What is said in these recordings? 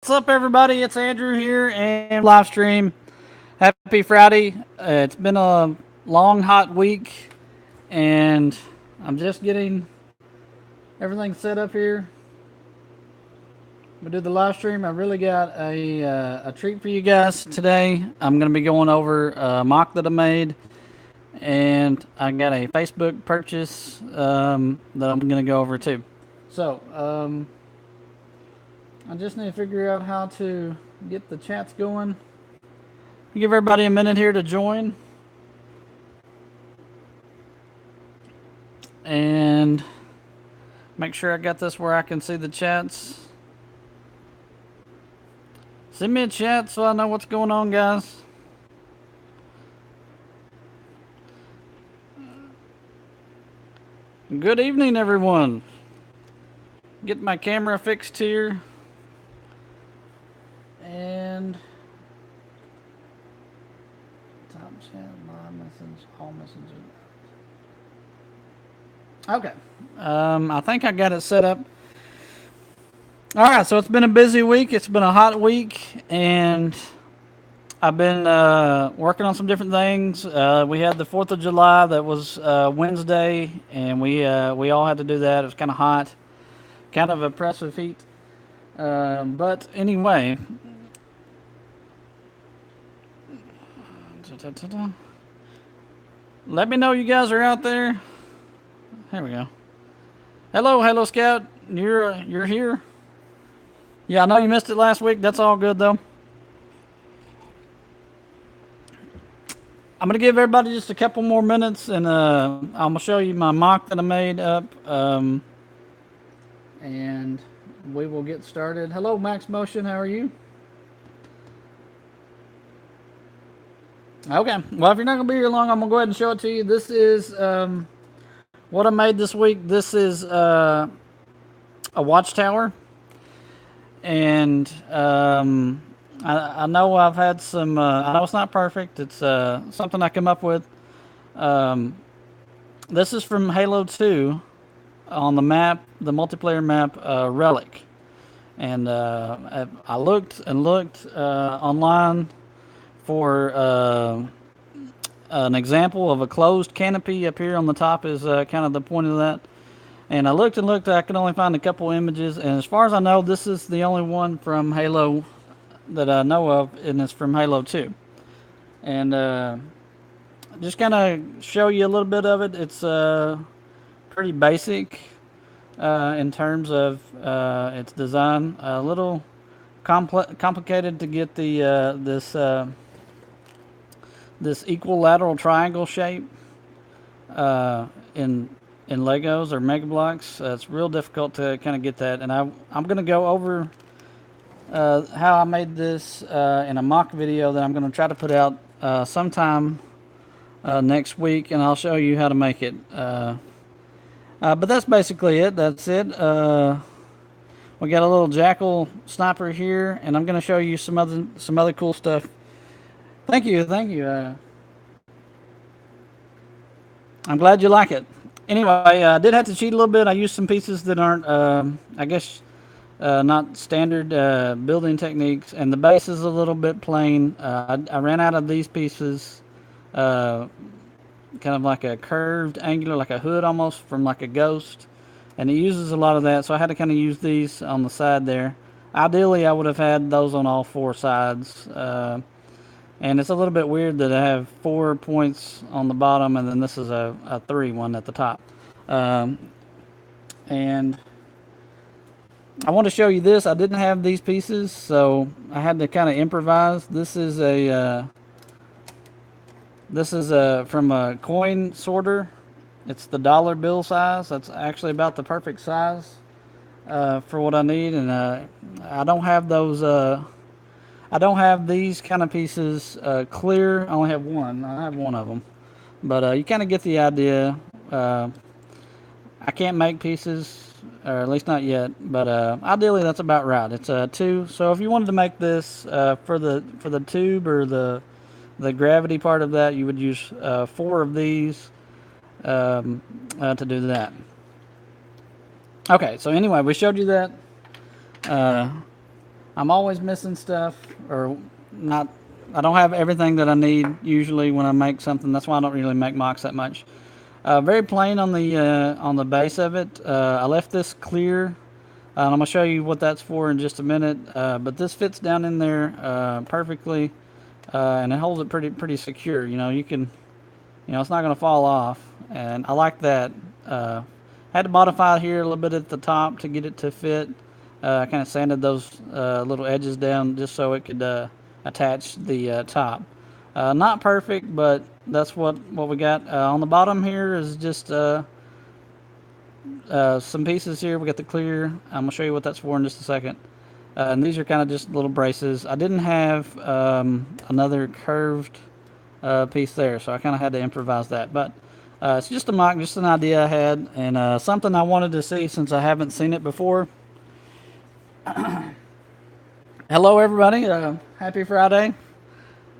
What's up, everybody? It's Andrew here and live stream. Happy Friday. It's been a long, hot week, and I'm just getting everything set up here. We did the live stream. I really got a treat for you guys today. I'm going to be going over a mock that I made, and I got a Facebook purchase that I'm going to go over too. So, I just need to figure out how to get the chats going. Give everybody a minute here to join. And make sure I got this where I can see the chats. Send me a chat so I know what's going on, guys. Good evening, everyone. Get my camera fixed here. And top chat, live message, all messages. Okay. I think I got it set up. All right, so it's been a busy week. It's been a hot week, and I've been working on some different things. We had the 4th of July that was Wednesday, and we all had to do that. It was kind of hot, kind of oppressive heat. But anyway, let me know you guys are out there. There we go. Hello, Scout. You're here. Yeah, I know you missed it last week. That's all good though. I'm gonna give everybody just a couple more minutes, and I'm gonna show you my mock that I made up, and we will get started. Hello, Max Motion. How are you? Okay. Well, if you're not gonna be here long, I'm gonna go ahead and show it to you. This is what I made this week. This is a watchtower, and I know I've had some. I know it's not perfect. It's something I come up with. This is from Halo 2 on the map, the multiplayer map Relic, and I looked and looked online for an example of a closed canopy. Up here on the top is kind of the point of that. And I looked and looked. I could only find a couple images, and as far as I know, this is the only one from Halo that I know of, and it's from Halo 2. And just kind of show you a little bit of it. It's pretty basic in terms of its design. A little complicated to get the this equilateral triangle shape in Legos or Mega Bloks. It's real difficult to kind of get that, and I'm going to go over how I made this in a mock video that I'm going to try to put out sometime next week, and I'll show you how to make it. But that's basically it. That's it. We got a little jackal sniper here, and I'm going to show you some other cool stuff. Thank you. I'm glad you like it. Anyway, I did have to cheat a little bit. I used some pieces that aren't, I guess, not standard building techniques, and the base is a little bit plain. I ran out of these pieces, kind of like a curved, angular, like a hood almost from like a ghost, and it uses a lot of that, so I had to kind of use these on the side there. Ideally, I would have had those on all four sides. And it's a little bit weird that I have 4 points on the bottom, and then this is a 3 one at the top. And I want to show you this. I didn't have these pieces, so I had to kind of improvise. This is from a coin sorter. It's the dollar bill size. That's actually about the perfect size for what I need, and I don't have those. I don't have these kind of pieces clear. I only have one. I have one of them. But you kind of get the idea. I can't make pieces, or at least not yet. But ideally, that's about right. It's a 2. So if you wanted to make this for the tube or the gravity part of that, you would use 4 of these to do that. Okay. So anyway, we showed you that. I'm always missing stuff, or not. I don't have everything that I need usually when I make something. That's why I don't really make MOCs that much. Very plain on the base of it. I left this clear. I'm gonna show you what that's for in just a minute. But this fits down in there perfectly, and it holds it pretty secure. It's not gonna fall off, and I like that. Had to modify here a little bit at the top to get it to fit. I kind of sanded those little edges down just so it could attach the top. Not perfect, but that's what we got. On the bottom here is just some pieces here. We got the clear. I'm gonna show you what that's for in just a second. And these are kind of just little braces. I didn't have another curved piece there, so I kind of had to improvise that. But it's just a mock, just an idea I had, and something I wanted to see since I haven't seen it before. Hello, everybody. Happy Friday.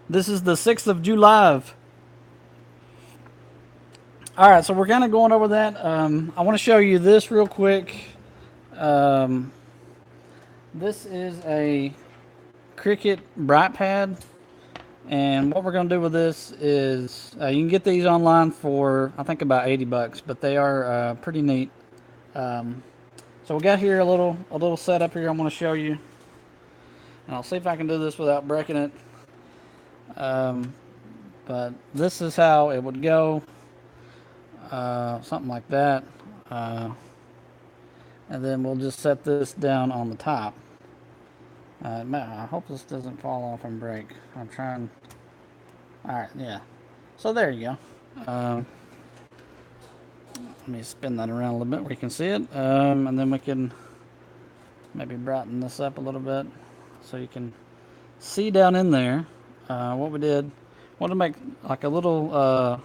This is the 6th of July. All right, so we're kind of going over that. I want to show you this real quick. This is a Cricut bright pad, and what we're going to do with this is you can get these online for I think about $80, but they are pretty neat. So we got here a little setup here. I'm going to show you, and I'll see if I can do this without breaking it. But this is how it would go. Something like that. And then we'll just set this down on the top. I hope this doesn't fall off and break. I'm trying. Alright, yeah. So there you go. Let me spin that around a little bit where you can see it. And then we can maybe brighten this up a little bit so you can see down in there what we did. Want to make like a little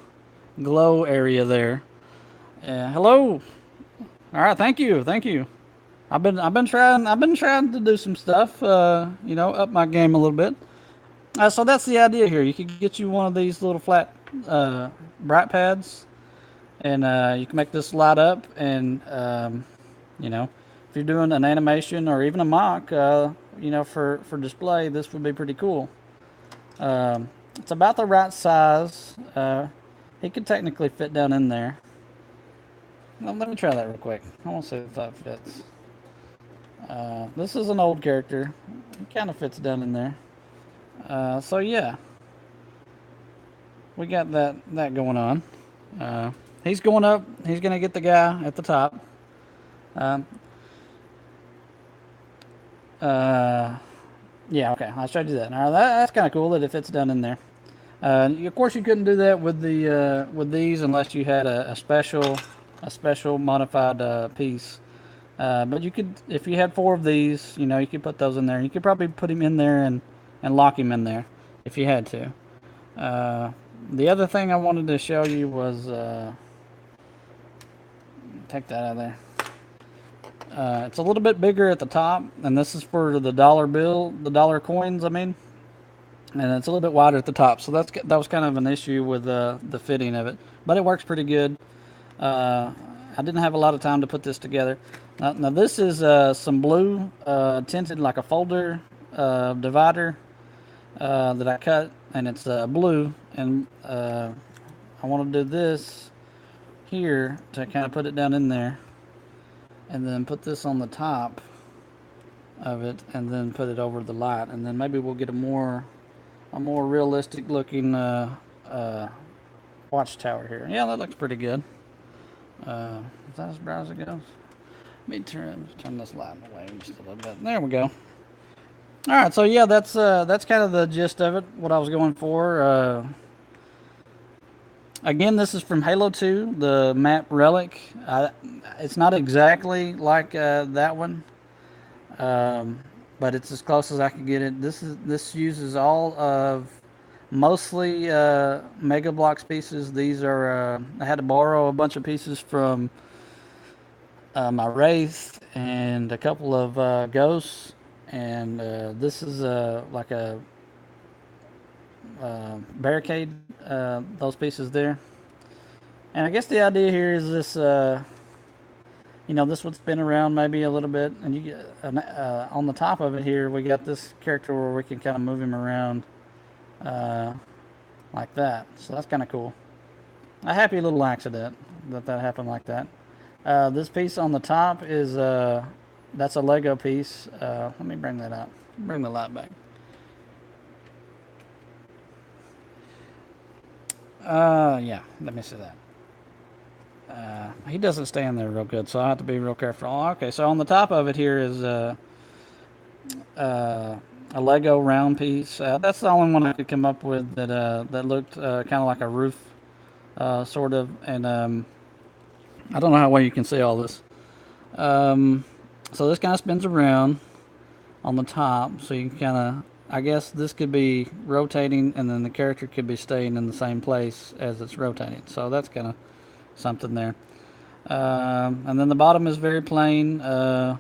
glow area there. Hello. All right, thank you. I've been trying to do some stuff, up my game a little bit. So that's the idea here. You could get you one of these little flat bright pads, and you can make this light up. And if you're doing an animation or even a mock, for display, this would be pretty cool. It's about the right size. It could technically fit down in there. Let me try that real quick. I want to see if that fits. This is an old character. It kind of fits down in there. So yeah, we got that going on. He's going up. He's gonna get the guy at the top. Yeah, okay. I showed you that. Now that's kind of cool that it fits down in there. Of course, you couldn't do that with these unless you had a special modified piece. But you could, if you had 4 of these, you could put those in there. You could probably put him in there and lock him in there if you had to. The other thing I wanted to show you was take that out of there. It's a little bit bigger at the top, and this is for the dollar coins. I mean. And it's a little bit wider at the top, so that was kind of an issue with the fitting of it, but it works pretty good. I didn't have a lot of time to put this together. Now this is some blue tinted, like a folder divider that I cut, and it's blue, and I want to do this here to kind of put it down in there, and then put this on the top of it, and then put it over the light, and then maybe we'll get a more realistic looking watchtower here. Yeah, that looks pretty good. Is that as bright as it goes? Let me turn this light away just a little bit. There we go. All right, so yeah, that's kind of the gist of it. What I was going for. Again, this is from Halo 2, the map Relic. It's not exactly like that one. But it's as close as I could get it. This uses all of mostly Mega Bloks pieces. These are I had to borrow a bunch of pieces from my Wraith and a couple of Ghosts, and this is like a barricade. Those pieces there, and I guess the idea here is this. this would spin around maybe a little bit, and you get on the top of it here. We got this character where we can kind of move him around uh, like that. So that's kind of cool. A happy little accident that happened like that. This piece on the top is that's a Lego piece. Let me bring that up. Bring the light back. Yeah, let me see that. He doesn't stay in there real good, so I have to be real careful. Okay, so on the top of it here is a Lego round piece. That's the only one I could come up with that looked kind of like a roof, sort of. And I don't know how well you can see all this. So this kind of spins around on the top, so you can kind of. I guess this could be rotating, and then the character could be staying in the same place as it's rotating. So that's kind of something there. And then the bottom is very plain. I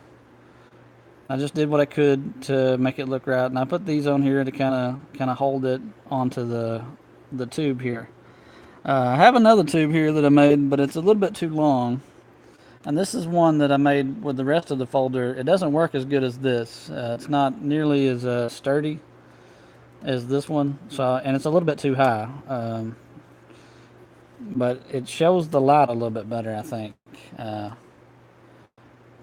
just did what I could to make it look right, and I put these on here to kind of hold it onto the tube here. I have another tube here that I made, but it's a little bit too long. And this is one that I made with the rest of the folder. It doesn't work as good as this. It's not nearly as sturdy as this one, and it's a little bit too high. But it shows the light a little bit better, I think.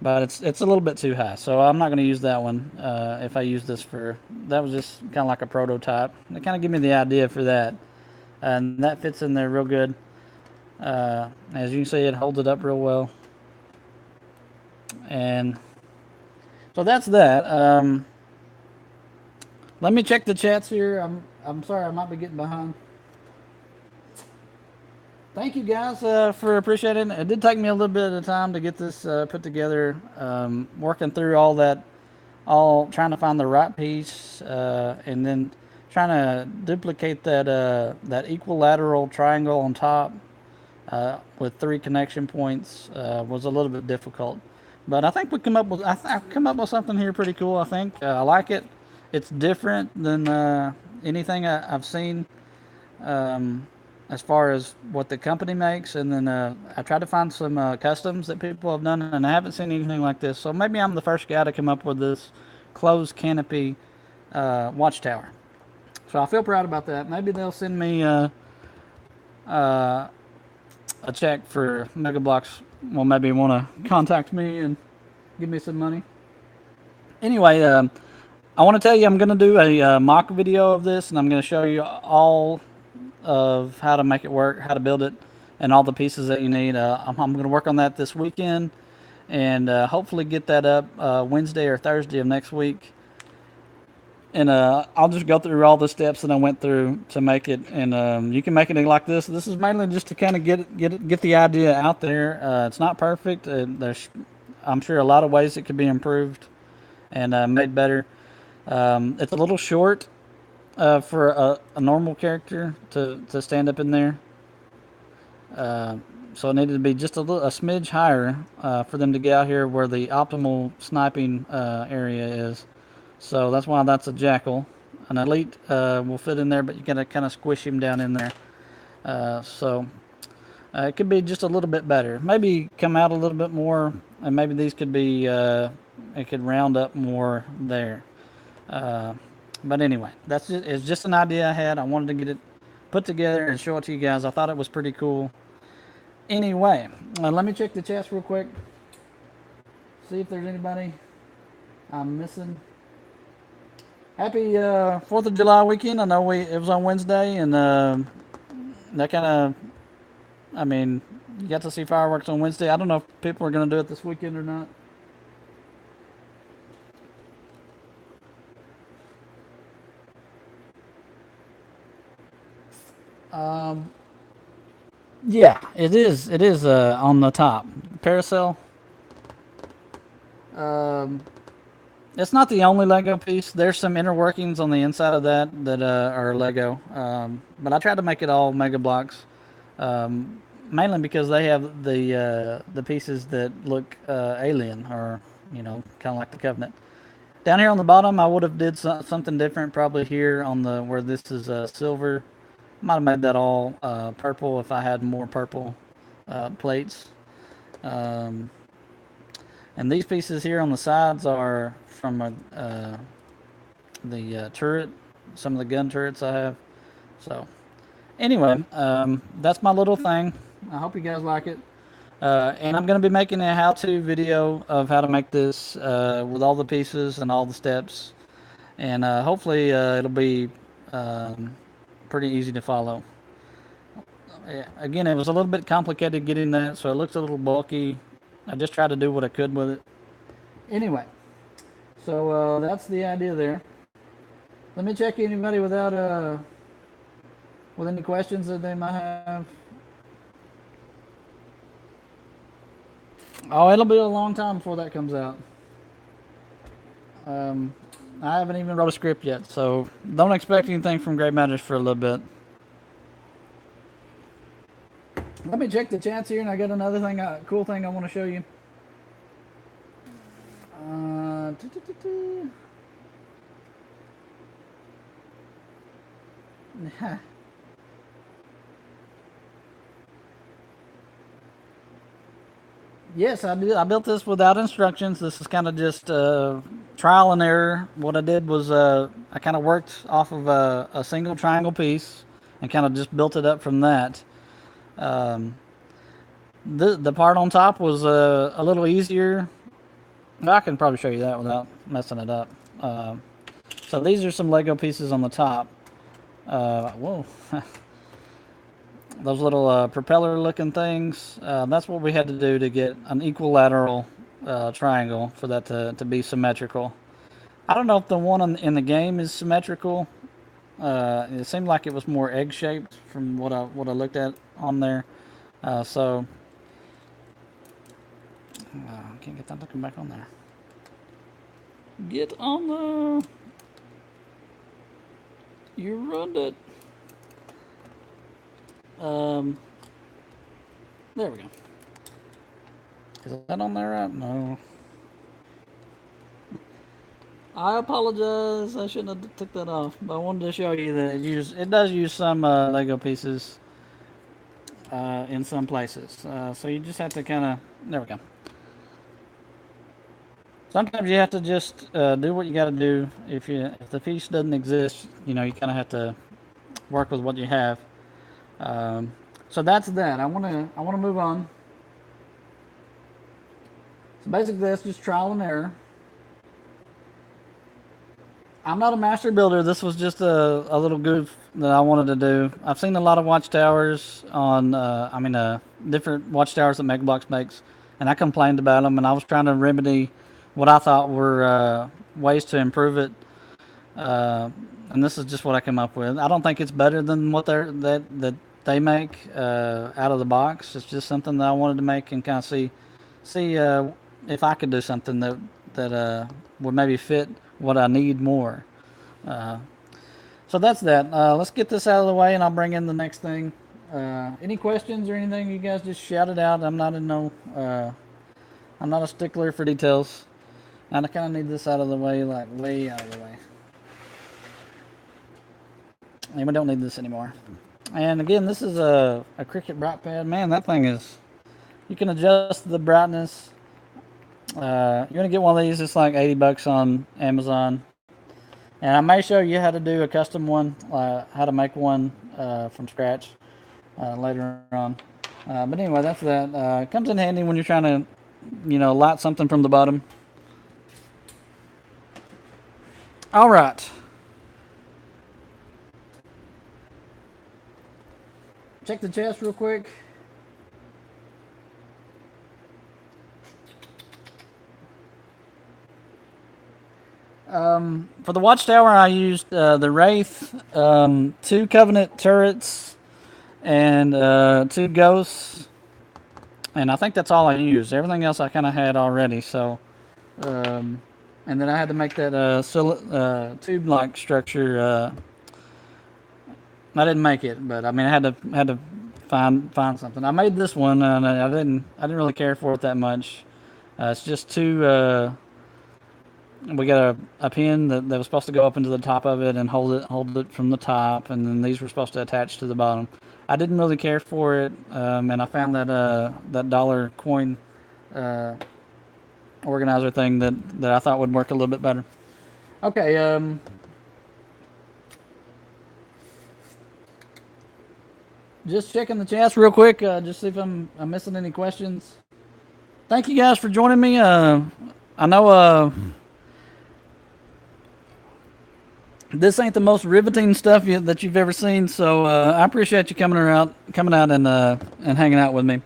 But it's a little bit too high, so I'm not going to use that one. If I use this that was just kind of like a prototype. It kind of gave me the idea for that, and that fits in there real good. As you can see, it holds it up real well. And so that's that. Let me check the chats here. I'm sorry, I might be getting behind. Thank you guys for appreciating it. It did take me a little bit of time to get this put together. Working through all that, trying to find the right piece, and then trying to duplicate that equilateral triangle on top with 3 connection points was a little bit difficult. But I think I've come up with something here pretty cool. I think I like it. It's different than anything I've seen. As far as what the company makes, and then I tried to find some customs that people have done, and I haven't seen anything like this. So maybe I'm the first guy to come up with this closed canopy watchtower. So I feel proud about that. Maybe they'll send me a check for Mega Bloks. Well, maybe want to contact me and give me some money. Anyway, I want to tell you I'm going to do a mock video of this, and I'm going to show you all of how to make it work, how to build it, and all the pieces that you need. I'm going to work on that this weekend, and hopefully get that up Wednesday or Thursday of next week. And I'll just go through all the steps that I went through to make it, and you can make it like this. This is mainly just to kind of get the idea out there. It's not perfect. There's, I'm sure, a lot of ways it could be improved and made better. It's a little short for a normal character to stand up in there. So it needed to be just a smidge higher for them to get out here where the optimal sniping area is. So that's why that's a jackal. An elite will fit in there, but you gotta kind of squish him down in there. So it could be just a little bit better. Maybe come out a little bit more, and maybe these could be it could round up more there. But anyway, it's just an idea I had. I wanted to get it put together and show it to you guys. I thought it was pretty cool. Anyway, let me check the chats real quick. See if there's anybody I'm missing. Happy 4th of July weekend. I know it was on Wednesday, and that kind of, I mean, you got to see fireworks on Wednesday. I don't know if people are going to do it this weekend or not. Yeah, it is. It is on the top. Parasail. It's not the only Lego piece. There's some inner workings on the inside of that are Lego. But I tried to make it all Mega Bloks, mainly because they have the pieces that look alien, or kind of like the Covenant. Down here on the bottom, I would have did something different, probably here on the where this is silver. Might have made that all purple if I had more purple plates. And these pieces here on the sides are from the turret, some of the gun turrets I have. So anyway, that's my little thing. I hope you guys like it. And I'm going to be making a how-to video of how to make this with all the pieces and all the steps. And hopefully it'll be pretty easy to follow. Again, it was a little bit complicated getting that, so it looks a little bulky. I just tried to do what I could with it. Anyway, so that's the idea there. Let me check anybody without with any questions that they might have. Oh, it'll be a long time before that comes out. I haven't even wrote a script yet, so don't expect anything from Great Matters for a little bit. Let me check the chats here, and I got another thing, cool thing I want to show you. Yes, I did. I built this without instructions. This is kind of just trial and error. What I did was I kind of worked off of a single triangle piece and kind of just built it up from that. The part on top was a little easier. I can probably show you that without messing it up. So these are some Lego pieces on the top. Whoa. Those little propeller looking things, that's what we had to do to get an equilateral triangle for that to be symmetrical. I don't know if the one in the game is symmetrical. It seemed like it was more egg shaped from what I looked at on there. So can't get that to come back on there. Get on there. You ruined it. There we go. Is that on there right? No. I apologize. I shouldn't have took that off, but I wanted to show you that it does use some Lego pieces in some places. So you just have to kind of, there we go. Sometimes you have to just do what you got to do. If the piece doesn't exist, you know, you kind of have to work with what you have. So that's that. I want to move on. So basically, that's just trial and error. I'm not a master builder. This was just a little goof that I wanted to do. I've seen a lot of watchtowers on, different watchtowers that Bloks makes, and I complained about them, and I was trying to remedy what I thought were ways to improve it. And this is just what I came up with. I don't think it's better than what that they make out of the box. It's just something that I wanted to make and kind of see if I could do something that would maybe fit what I need more. So that's that. Let's get this out of the way, and I'll bring in the next thing. Any questions or anything? You guys just shout it out. I'm not a stickler for details, and I kind of need this out of the way, like way out of the way. And we don't need this anymore. And again, this is a Cricut bright pad. Man, that thing is, you can adjust the brightness. You're going to get one of these. It's like $80 on Amazon. And I may show you how to do a custom one, how to make one from scratch later on. But anyway, that's that. It comes in handy when you're trying to, light something from the bottom. All right. Check the chest real quick. For the Watchtower, I used the Wraith, 2 Covenant turrets, and 2 Ghosts. And I think that's all I used. Everything else I kind of had already. So, and then I had to make that tube-like structure. I didn't make it, but I mean, I had to find something. I made this one, and I didn't really care for it that much. It's just 2. We got a pin that was supposed to go up into the top of it and hold it from the top, and then these were supposed to attach to the bottom. I didn't really care for it, and I found that dollar coin organizer thing that I thought would work a little bit better. Okay. Just checking the chats real quick, just see if I'm missing any questions. Thank you guys for joining me. I know this ain't the most riveting stuff that you've ever seen, so I appreciate you coming out and hanging out with me.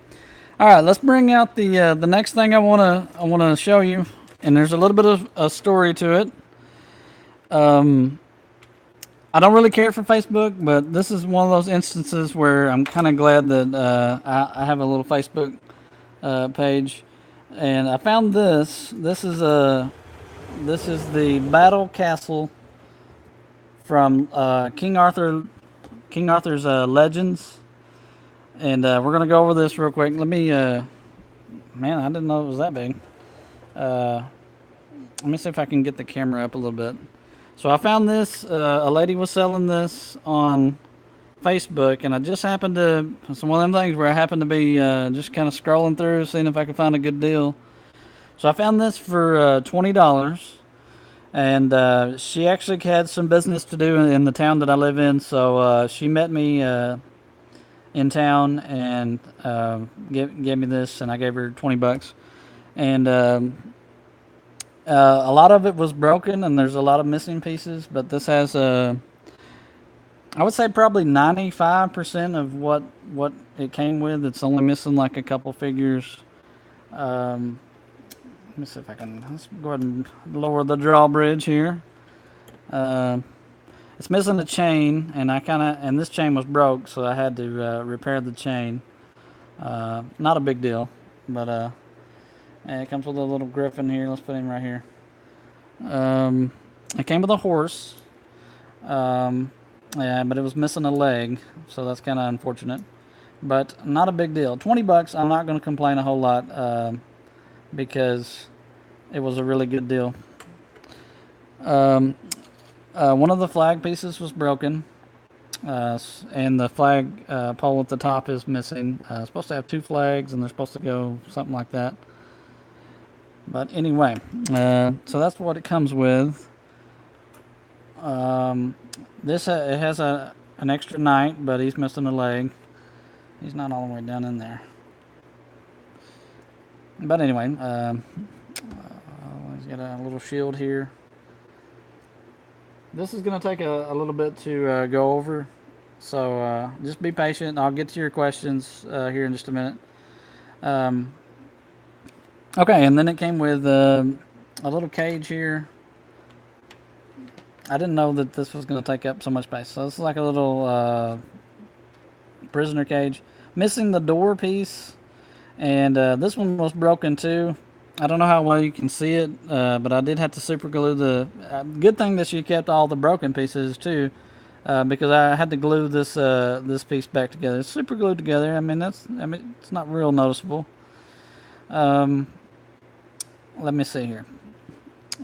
All right, let's bring out the next thing I wanna show you, and there's a little bit of a story to it. I don't really care for Facebook, but this is one of those instances where I'm kind of glad that I have a little Facebook page, and I found this. This is the battle castle from King Arthur's Legends, and we're gonna go over this real quick. Let me, man, I didn't know it was that big. Let me see if I can get the camera up a little bit. So I found this. A lady was selling this on Facebook, and I just happened to. It's one of them things where I happened to be just kind of scrolling through, seeing if I could find a good deal. So I found this for $20. And she actually had some business to do in the town that I live in, so she met me in town and gave me this, and I gave her $20. And a lot of it was broken, and there's a lot of missing pieces, but this has I would say probably 95% of what it came with. It's only missing like a couple figures. Let me see if I can. Let's go ahead and lower the drawbridge here. It's missing a chain, and this chain was broke, so I had to repair the chain. Not a big deal, but and it comes with a little griffin here. Let's put him right here. It came with a horse. Yeah, but it was missing a leg, so that's kind of unfortunate. But not a big deal. $20. I'm not going to complain a whole lot. Because it was a really good deal. One of the flag pieces was broken, and the flag pole at the top is missing. It's supposed to have 2 flags, and they're supposed to go something like that. But anyway, so that's what it comes with. It has an extra knight, but he's missing a leg. He's not all the way down in there. But anyway, he's got a little shield here. This is going to take a little bit to go over, so just be patient. I'll get to your questions here in just a minute. Okay, and then it came with a little cage here. I didn't know that this was going to take up so much space. So this is like a little prisoner cage. Missing the door piece. And this one was broken too. I don't know how well you can see it, but I did have to super glue the. Good thing that she kept all the broken pieces too, because I had to glue this piece back together. It's super glued together. I mean it's not real noticeable. Let me see here.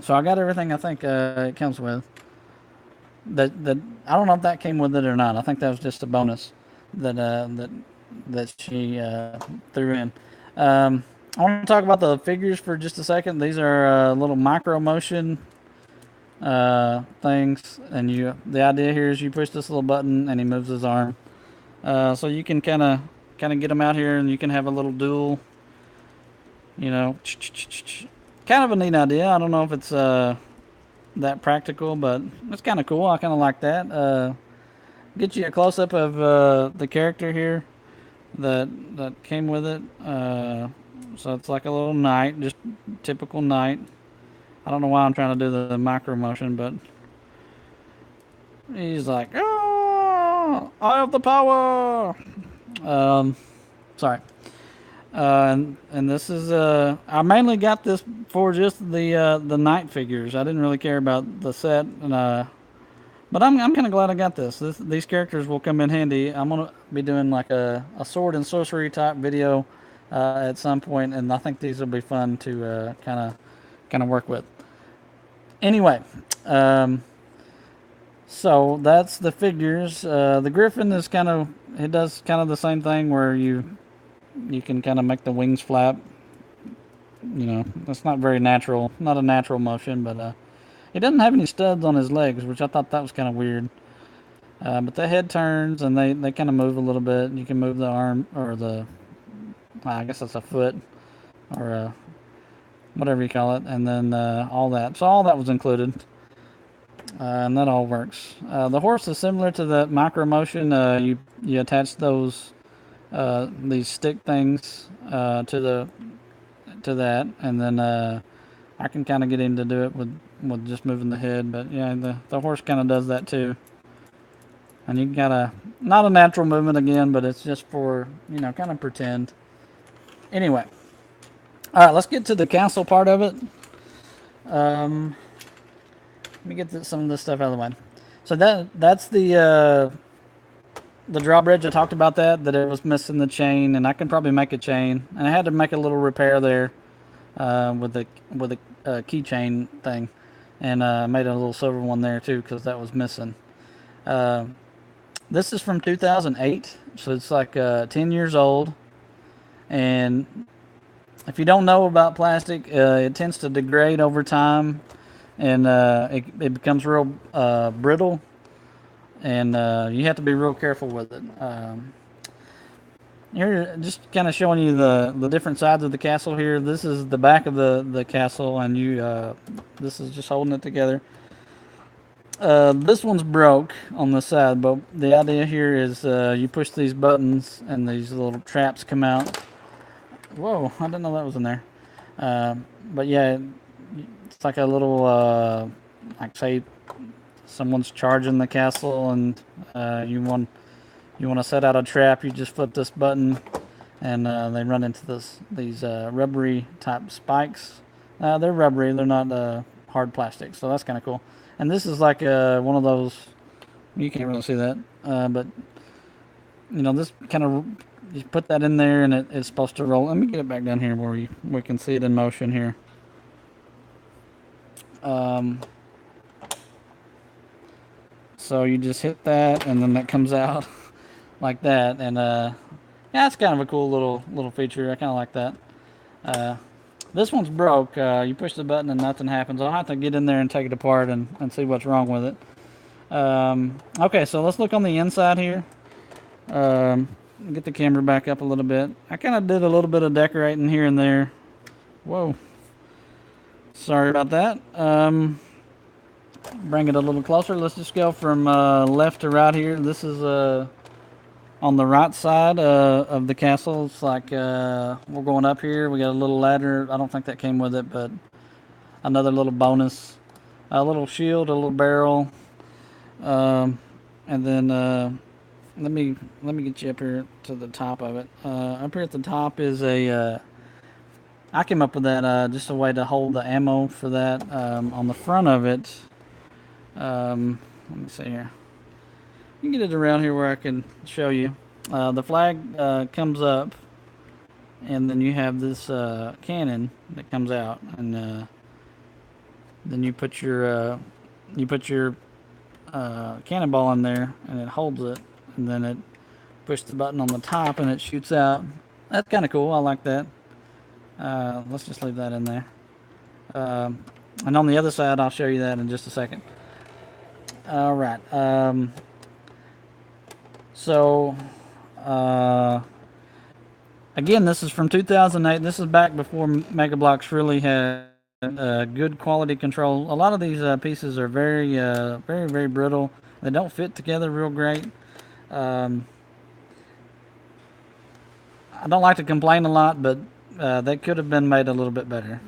So I got everything I think it comes with. That I don't know if that came with it or not. I think that was just a bonus that she threw in. I want to talk about the figures for just a second. These are little micro motion things, and the idea here is you push this little button and he moves his arm. So you can kind of get them out here, and you can have a little duel. Kind of a neat idea. I don't know if it's that practical, but it's kind of cool. I kind of like that. Get you a close up of the character here that came with it. So it's like a little knight, just typical knight. I don't know why I'm trying to do the micro motion, but he's like, oh, I have the power. Sorry. And this is I mainly got this for just the knight figures. I didn't really care about the set, and but I'm kind of glad I got this. These characters will come in handy. I'm gonna be doing like a sword and sorcery type video at some point, and I think these will be fun to kind of work with. Anyway, so that's the figures. The Griffin is it does kind of the same thing where you can kind of make the wings flap. you know, that's not very natural, not a natural motion. But he doesn't have any studs on his legs, which I thought that was kind of weird. But the head turns and they kind of move a little bit. You can move the arm or I guess that's a foot or whatever you call it, and then all that. So all that was included, and that all works. The horse is similar to the micro motion. You attach these stick things to that, and then I can kind of get him to do it with just moving the head. But yeah, the horse kind of does that too. And you got not a natural movement again, but it's just for, kind of pretend. Anyway, all right, let's get to the castle part of it. Let me get some of this stuff out of the way. So that's the drawbridge. I talked about that it was missing the chain, and I can probably make a chain. And I had to make a little repair there with the keychain thing, and I made a little silver one there too because that was missing. This is from 2008, so it's like 10 years old. And if you don't know about plastic, it tends to degrade over time, and it becomes real brittle, and you have to be real careful with it. Here, just kind of showing you the different sides of the castle here. This is the back of the castle, and this is just holding it together. This one's broke on the side, but the idea here is you push these buttons and these little traps come out. Whoa, I didn't know that was in there. But yeah, it's like a little, like say someone's charging the castle and you want to set out a trap, you just flip this button and they run into these rubbery type spikes. They're rubbery, they're not hard plastic, so that's kind of cool. And this is like one of those, you can't really see that, but this kind of, you put that in there and it's supposed to roll. Let me get it back down here where we can see it in motion here. So you just hit that and then that comes out like that. And yeah, it's kind of a cool little feature. I kind of like that. This one's broke. You push the button and nothing happens. I'll have to get in there and take it apart and see what's wrong with it. Okay, so let's look on the inside here. Get the camera back up a little bit. I kind of did a little bit of decorating here and there. Whoa. Sorry about that. Bring it a little closer. Let's just go from left to right here. This is on the right side of the castle. It's like we're going up here. We got a little ladder. I don't think that came with it, but another little bonus. A little shield, a little barrel. And then let me get you up here to the top of it. Up here at the top is I came up with that just a way to hold the ammo for that. On the front of it, let me see here. You can get it around here where I can show you. The flag comes up, and then you have this cannon that comes out, and then you put your cannonball in there, and it holds it, and then it pushes the button on the top, and it shoots out. That's kind of cool. I like that. Let's just leave that in there. And on the other side, I'll show you that in just a second. All right. So, again, this is from 2008. This is back before Mega Bloks really had good quality control. A lot of these pieces are very, very brittle. They don't fit together real great. I don't like to complain a lot, but they could have been made a little bit better.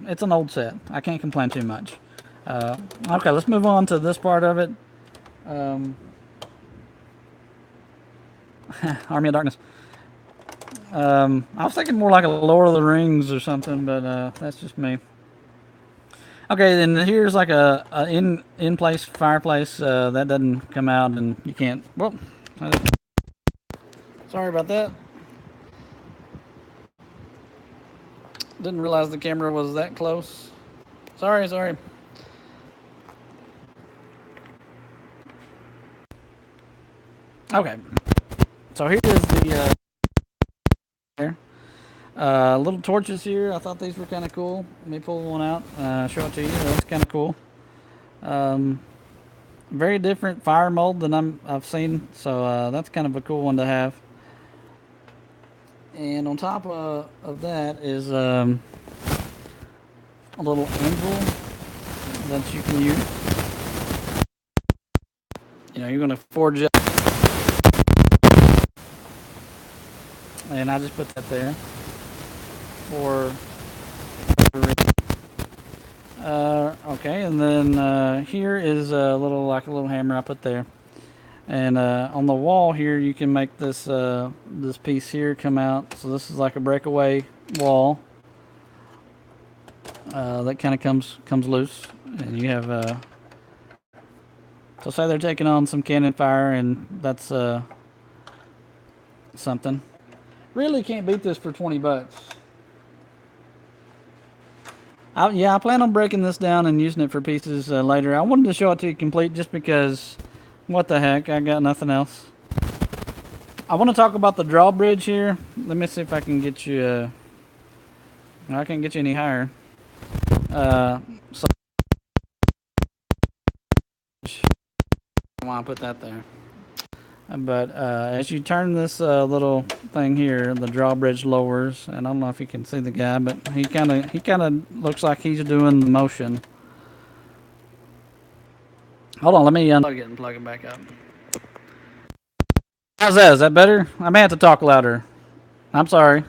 It's an old set. I can't complain too much. Okay, let's move on to this part of it. Army of Darkness. I was thinking more like a Lord of the Rings or something, but that's just me. Okay, then here's like a in-place fireplace. That doesn't come out, and you can't. Well, sorry about that. Didn't realize the camera was that close. Sorry. Okay. So here is the Little torches here. I thought these were kind of cool. Let me pull one out, show it to you. That's kind of cool. Um, Very different fire mold than I've seen, so that's kind of a cool one to have. And on top of that is a little anvil that you can use. You know, you're going to forge it, and I just put that there for. Okay, and then here is a little hammer I put there. And on the wall here, you can make this piece here come out. So this is like a breakaway wall that kind of comes loose, and you have. So say they're taking on some cannon fire, and that's something. Really can't beat this for $20. I plan on breaking this down and using it for pieces later. I wanted to show it to you complete just because, what the heck, I got nothing else. I want to talk about the drawbridge here. Let me see if I can get you, I can't get you any higher. So I want to put that there. But as you turn this little thing here, the drawbridge lowers, and I don't know if you can see the guy, but he kind of looks like he's doing the motion. Hold on, let me unplug it and plug it back up. How's that? Is that better? I may have to talk louder. I'm sorry.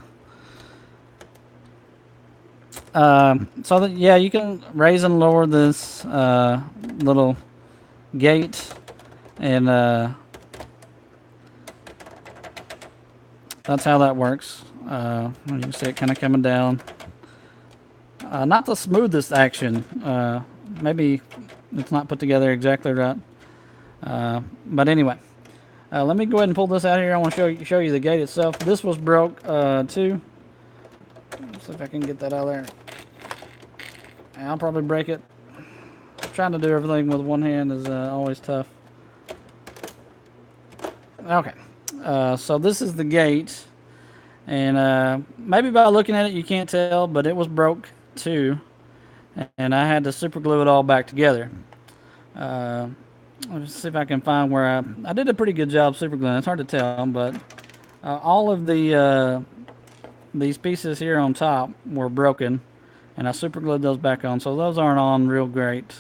So that, yeah, you can raise and lower this little gate, and that's how that works. You can see it kind of coming down. Not the smoothest action. Maybe it's not put together exactly right. But anyway, let me go ahead and pull this out here. I want to show you the gate itself. This was broke too. Let's see if I can get that out of there. I'll probably break it. Trying to do everything with one hand is always tough. Okay. So this is the gate, and maybe by looking at it you can't tell, but it was broke too, and I had to super glue it all back together. Let's see if I can find where I did a pretty good job super gluing. It's hard to tell, but all of these pieces here on top were broken, and I super glued those back on, so those aren't on real great.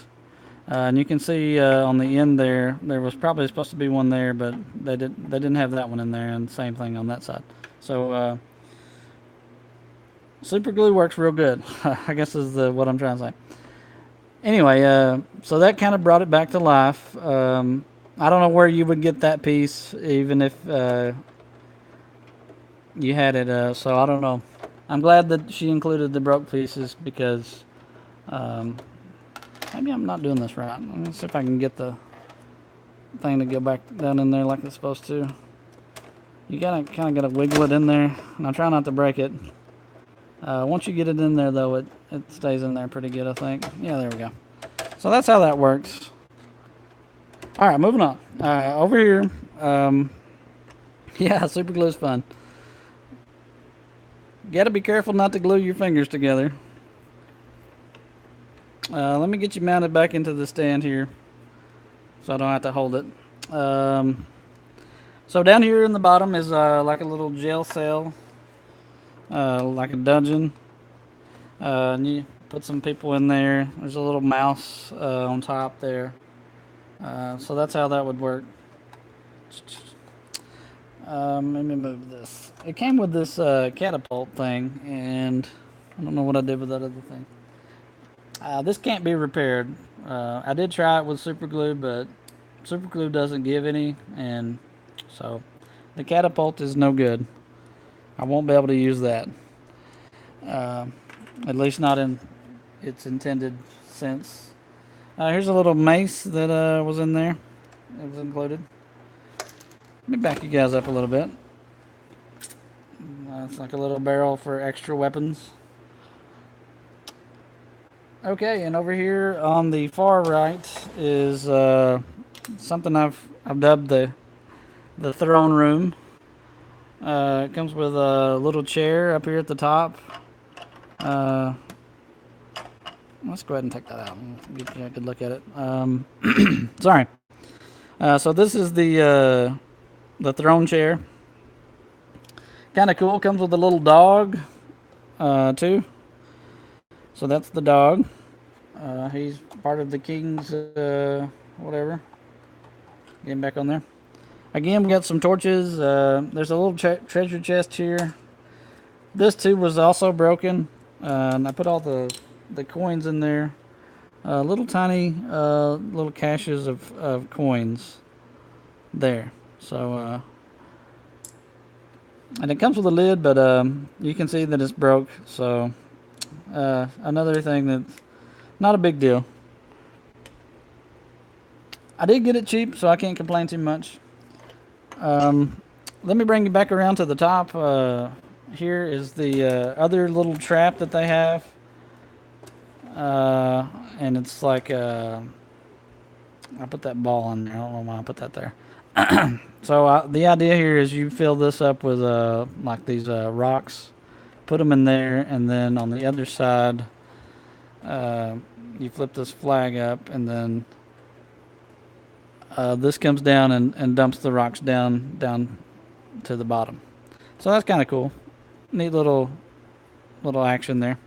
And you can see on the end there was probably supposed to be one there, but they didn't have that one in there, and same thing on that side. So super glue works real good. I guess is what I'm trying to say. Anyway, so that kind of brought it back to life. I don't know where you would get that piece, even if you had it. So I don't know. I'm glad that she included the broke pieces because. Maybe I'm not doing this right. Let me see if I can get the thing to go back down in there like it's supposed to. You kind of gotta wiggle it in there, and I try not to break it. Once you get it in there, though, it stays in there pretty good, I think. Yeah, there we go. So that's how that works. All right, moving on. Over here, yeah, super glue is fun. Gotta be careful not to glue your fingers together. Let me get you mounted back into the stand here so I don't have to hold it. So down here in the bottom is like a little jail cell, like a dungeon. And you put some people in there. There's a little mouse on top there. So that's how that would work. Let me move this. It came with this catapult thing, and I don't know what I did with that other thing. This can't be repaired. I did try it with super glue, but super glue doesn't give any, and so the catapult is no good. I won't be able to use that. At least not in its intended sense. Here's a little mace that was in there. It was included. Let me back you guys up a little bit. It's like a little barrel for extra weapons. Okay, and over here on the far right is something I've dubbed the throne room. It comes with a little chair up here at the top. Let's go ahead and take that out and get a good look at it. Sorry. So this is the throne chair. Kind of cool. Comes with a little dog, too. So that's the dog. He's part of the king's, whatever. Getting back on there. Again, we got some torches. There's a little treasure chest here. This too was also broken. And I put all the coins in there. Little tiny little caches of coins there. So, and it comes with a lid, but you can see that it's broke. So, another thing that's not a big deal. I did get it cheap, so I can't complain too much. Let me bring you back around to the top. Here is the other little trap that they have. And it's like, I put that ball in there. I don't know why I put that there. So the idea here is you fill this up with like these rocks, put them in there, and then on the other side, you flip this flag up, and then this comes down and dumps the rocks down to the bottom. So that's kind of cool. Neat little action there.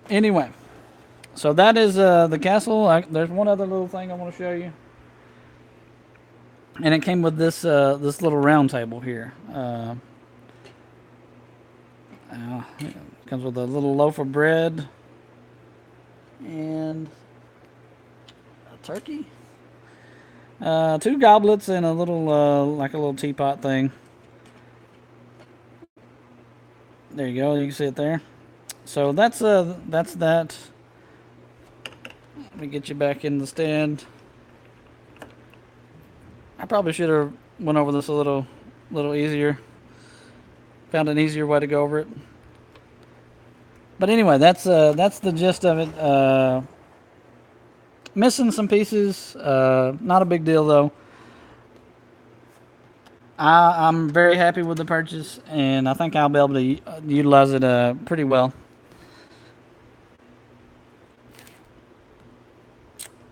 Anyway, so that is the castle. There's one other little thing I want to show you, and it came with this this little round table here. It comes with a little loaf of bread and a turkey, 2 goblets, and a little like a little teapot thing. There you go. You can see it there. So that's that. Let me get you back in the stand. I probably should have went over this a little easier. Found an easier way to go over it. But anyway, that's the gist of it. Missing some pieces. Not a big deal though. I'm very happy with the purchase, and I think I'll be able to utilize it pretty well.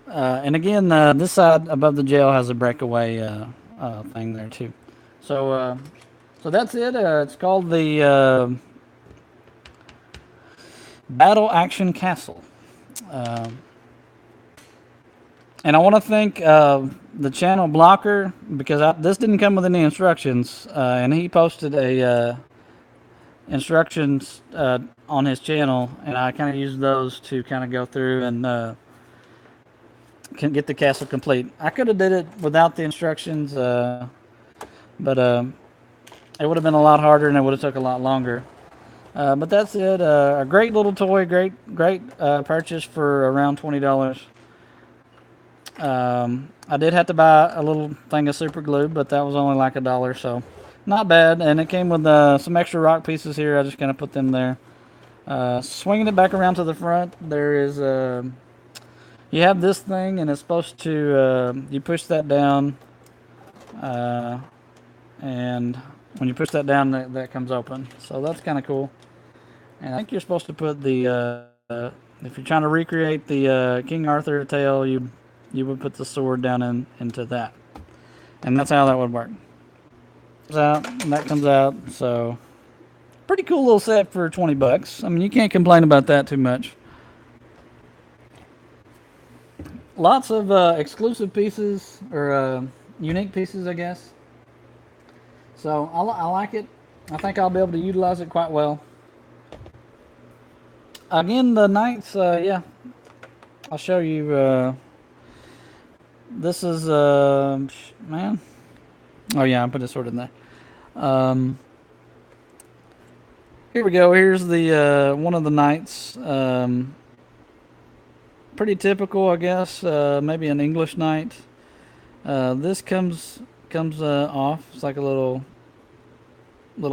And again, this side above the jail has a breakaway thing there too. So that's it. It's called the Battle Action Castle. And I want to thank the channel Blocker, because this didn't come with any instructions, and he posted a instructions on his channel, and I kind of used those to kind of go through and can get the castle complete. I could have did it without the instructions, but it would have been a lot harder and it would have took a lot longer. But that's it. A great little toy, great purchase for around $20. I did have to buy a little thing of super glue, but that was only like $1, so not bad. And it came with some extra rock pieces here. I just kind of put them there. Swinging it back around to the front, there is you have this thing, and it's supposed to you push that down, and when you push that down, that comes open. So that's kind of cool. And I think you're supposed to put the if you're trying to recreate the King Arthur tale, you would put the sword down into that, and that's how that would work. That comes out. So pretty cool little set for $20. I mean, you can't complain about that too much. Lots of exclusive pieces, or unique pieces, I guess. So I like it. I think I'll be able to utilize it quite well. Again, the knights, yeah, I'll show you. This is, man. Oh yeah, I put a sword in there. Here we go. Here's the one of the knights. Pretty typical, I guess. Maybe an English knight. This comes off. It's like a little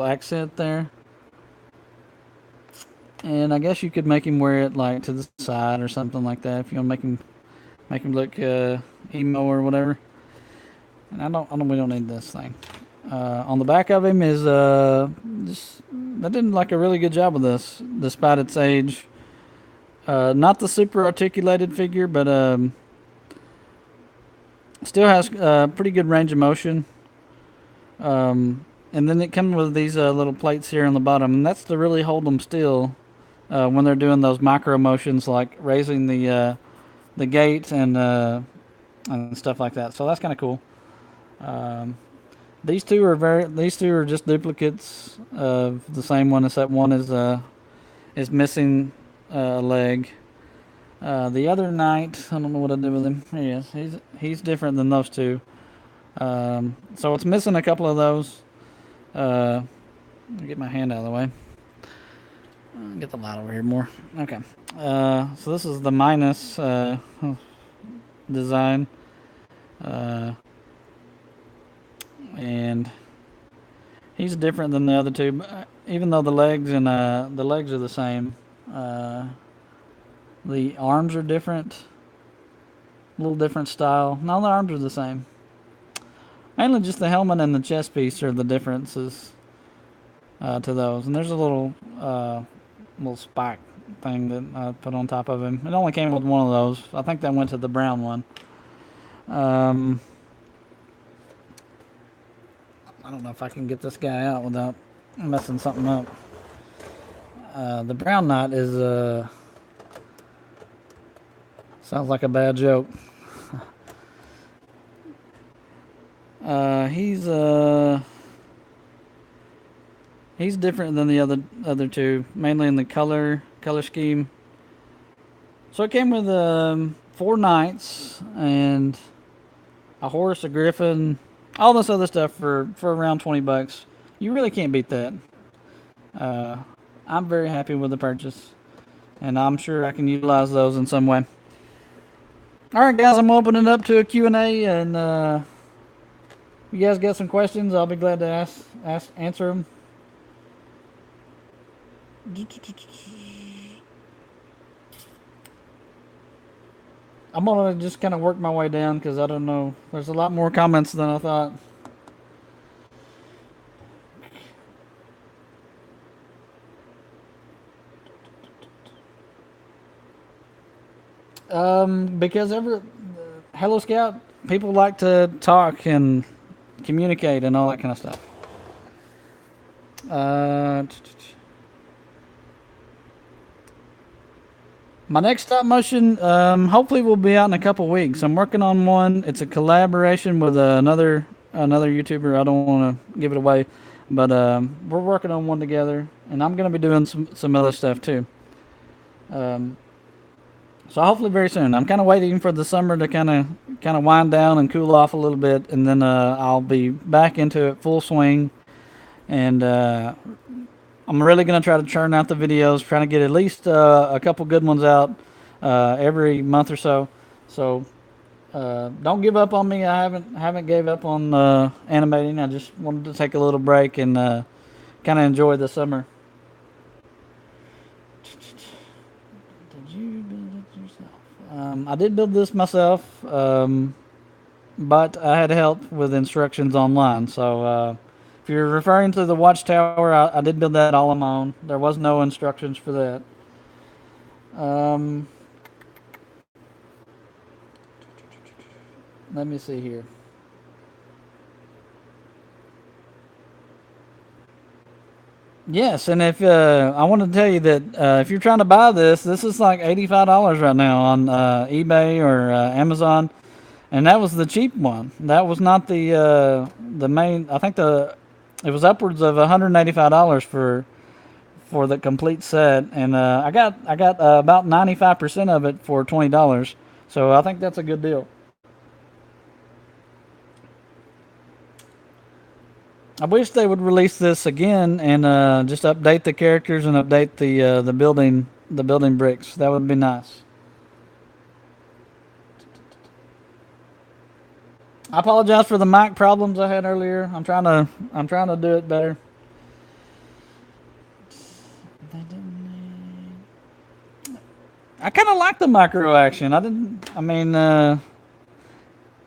accent there. And I guess you could make him wear it like to the side or something like that if you want to make him look emo or whatever. And we don't need this thing. On the back of him is just they did like a really good job with this, despite its age. Not the super articulated figure, but still has pretty good range of motion. And then it comes with these little plates here on the bottom, and that's to really hold them still when they're doing those micro motions, like raising the gate and stuff like that. So that's kind of cool. These two are just duplicates of the same one, except one is missing a leg. The other knight, I don't know what I did with him. Here he is. He's different than those two. So it's missing a couple of those. Let me get my hand out of the way. Get the light over here more. Okay. So this is the minus design. And he's different than the other two, even though the legs are the same. The arms are different, a little different style. No, the arms are the same. Mainly just the helmet and the chest piece are the differences to those. And there's a little spike thing that I put on top of him. It only came with one of those. I think that went to the brown one. I don't know if I can get this guy out without messing something up. The brown knot is sounds like a bad joke. He's different than the other two, mainly in the color scheme. So it came with 4 knights and a horse, a griffin, all this other stuff for around $20. You really can't beat that. I'm very happy with the purchase, and I'm sure I can utilize those in some way. All right, guys, I'm opening it up to a Q&A, and you guys got some questions, I'll be glad to answer them. I'm going to just kind of work my way down because I don't know. There's a lot more comments than I thought. Because Hello Scout, people like to talk and communicate and all that kind of stuff. My next stop motion, hopefully, will be out in a couple weeks. I'm working on one. It's a collaboration with another YouTuber. I don't want to give it away, but we're working on one together, and I'm going to be doing some other stuff too. So hopefully very soon. I'm kind of waiting for the summer to kind of wind down and cool off a little bit, and then I'll be back into it full swing. And I'm really going to try to churn out the videos, trying to get at least a couple good ones out every month or so. So don't give up on me. I haven't gave up on animating. I just wanted to take a little break and kind of enjoy the summer. Did you build it yourself? I did build this myself, but I had help with instructions online. So if you're referring to the Watchtower, I did build that all on my own. There was no instructions for that. Let me see here. Yes, and if I want to tell you that if you're trying to buy this is like $85 right now on eBay or Amazon, and that was the cheap one. That was not the main. I think it was upwards of $185 for the complete set, and I got about 95% of it for $20. So I think that's a good deal. I wish they would release this again and just update the characters and update the building bricks. That would be nice. I apologize for the mic problems I had earlier. I'm trying to do it better. I kind of like the micro action.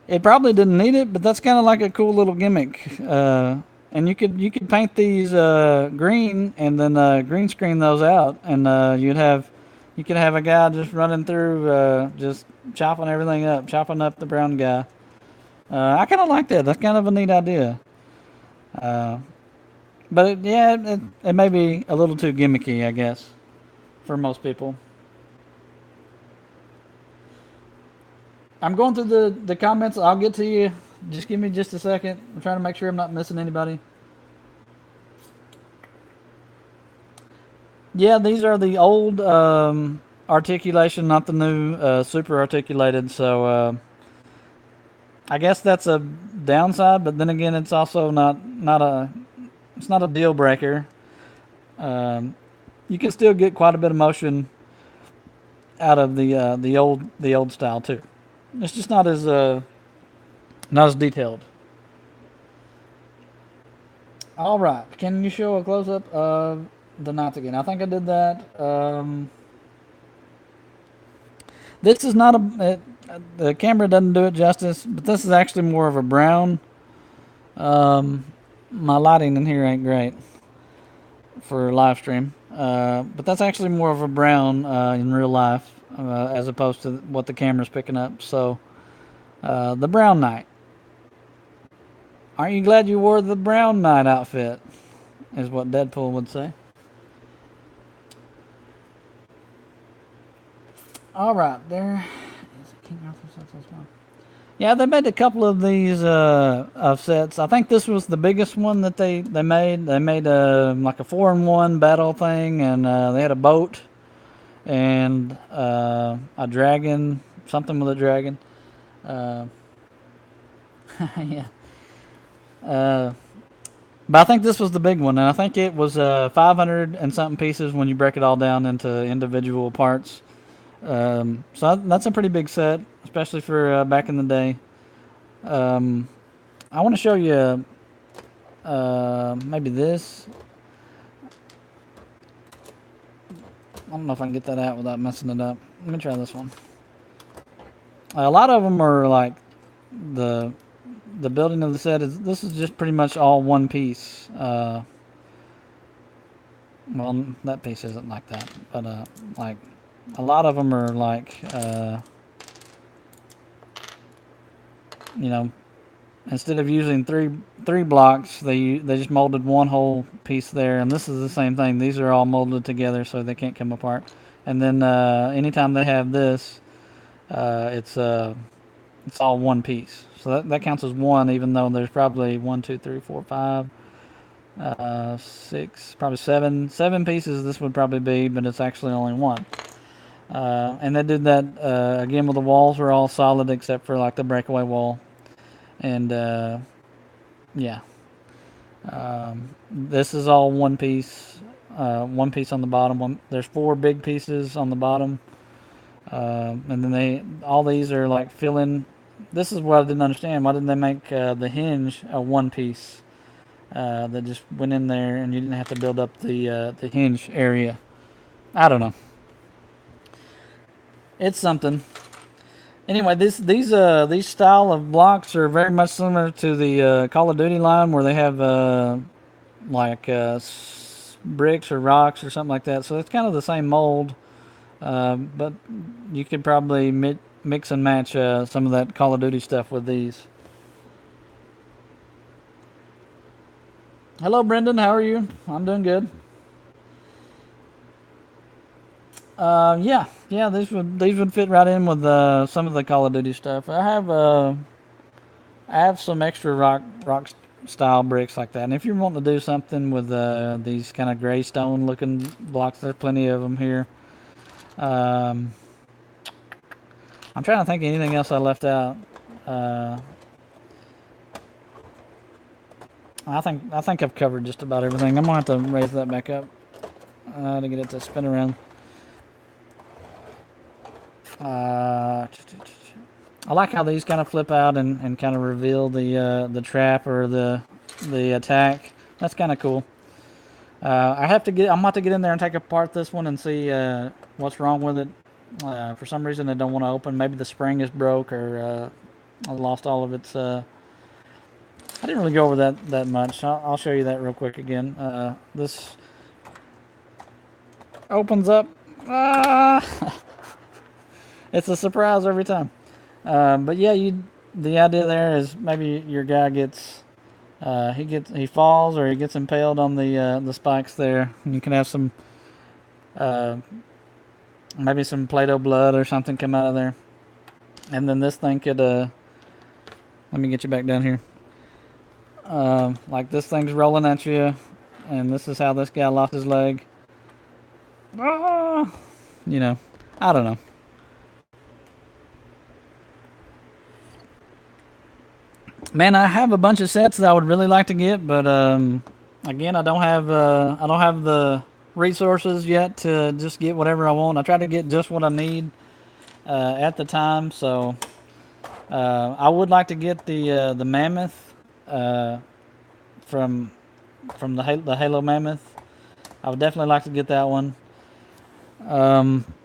It probably didn't need it, but that's kind of like a cool little gimmick. And you could paint these green and then green screen those out, and you could have a guy just running through, just chopping everything up, chopping up the brown guy. I kind of like that. That's kind of a neat idea. Uh, but it may be a little too gimmicky, I guess, for most people. I'm going through the comments. I'll get to you. Just give me just a second. I'm trying to make sure I'm not missing anybody. Yeah, these are the old articulation, not the new super articulated. So I guess that's a downside, but then again, it's also not a deal breaker. Um, you can still get quite a bit of motion out of the old style too. It's just not as detailed. All right, can you show a close up of the knots again? I think I did that. This is not the camera doesn't do it justice, but this is actually more of a brown. My lighting in here ain't great for live stream, but that's actually more of a brown in real life, as opposed to what the camera's picking up. So the brown knight. Aren't you glad you wore the brown knight outfit? Is what Deadpool would say. All right, there. Yeah, they made a couple of these of sets. I think this was the biggest one that they made. They made like a 4-in-1 battle thing, and they had a boat and a dragon, something with a dragon. Yeah. But I think this was the big one, and I think it was 500 and something pieces when you break it all down into individual parts. So that's a pretty big set, especially for back in the day. I want to show you maybe this. I don't know if I can get that out without messing it up. Let me try this one. A lot of them are like the building of the set is this is just pretty much all one piece. Well, that piece isn't like that, but like a lot of them are like instead of using three blocks, they just molded one whole piece there, and this is the same thing. These are all molded together, so they can't come apart. And then anytime they have this, it's all one piece. So that counts as one, even though there's probably 1, 2, 3, 4, 5, 6, probably seven pieces. This would probably be, but it's actually only one. And they did that again with the walls are all solid except for like the breakaway wall. And yeah, this is all one piece on the bottom. There's 4 big pieces on the bottom, and then all these are like fill-in. This is what I didn't understand. Why didn't they make the hinge a one piece that just went in there and you didn't have to build up the hinge area? I don't know. It's something. Anyway, these style of blocks are very much similar to the Call of Duty line, where they have like bricks or rocks or something like that. So it's kind of the same mold, but you could probably mix and match some of that Call of Duty stuff with these. Hello, Brendan. How are you? I'm doing good. Yeah. These would fit right in with some of the Call of Duty stuff. I have some extra rock style bricks like that. And if you're wanting to do something with these kind of gray stone looking blocks, there's plenty of them here. I'm trying to think of anything else I left out. I think I've covered just about everything. I'm gonna have to raise that back up to get it to spin around. I like how these kind of flip out and kind of reveal the trap or the attack. That's kind of cool. I'm about to get in there and take apart this one and see what's wrong with it. For some reason, I don't want to open. Maybe the spring is broke, or I lost all of its. I didn't really go over that much. I'll show you that real quick again. This opens up. It's a surprise every time. But yeah, the idea there is maybe your guy gets he falls or he gets impaled on the spikes there. And you can have some uh, maybe some Play-Doh blood or something come out of there, and then this thing could let me get you back down here. Like this thing's rolling at you, and this is how this guy lost his leg. Ah, you know, I don't know. Man, I have a bunch of sets that I would really like to get, but again, I don't have the resources yet to just get whatever I want. I try to get just what I need at the time. So I would like to get the mammoth from the Halo mammoth. I would definitely like to get that one.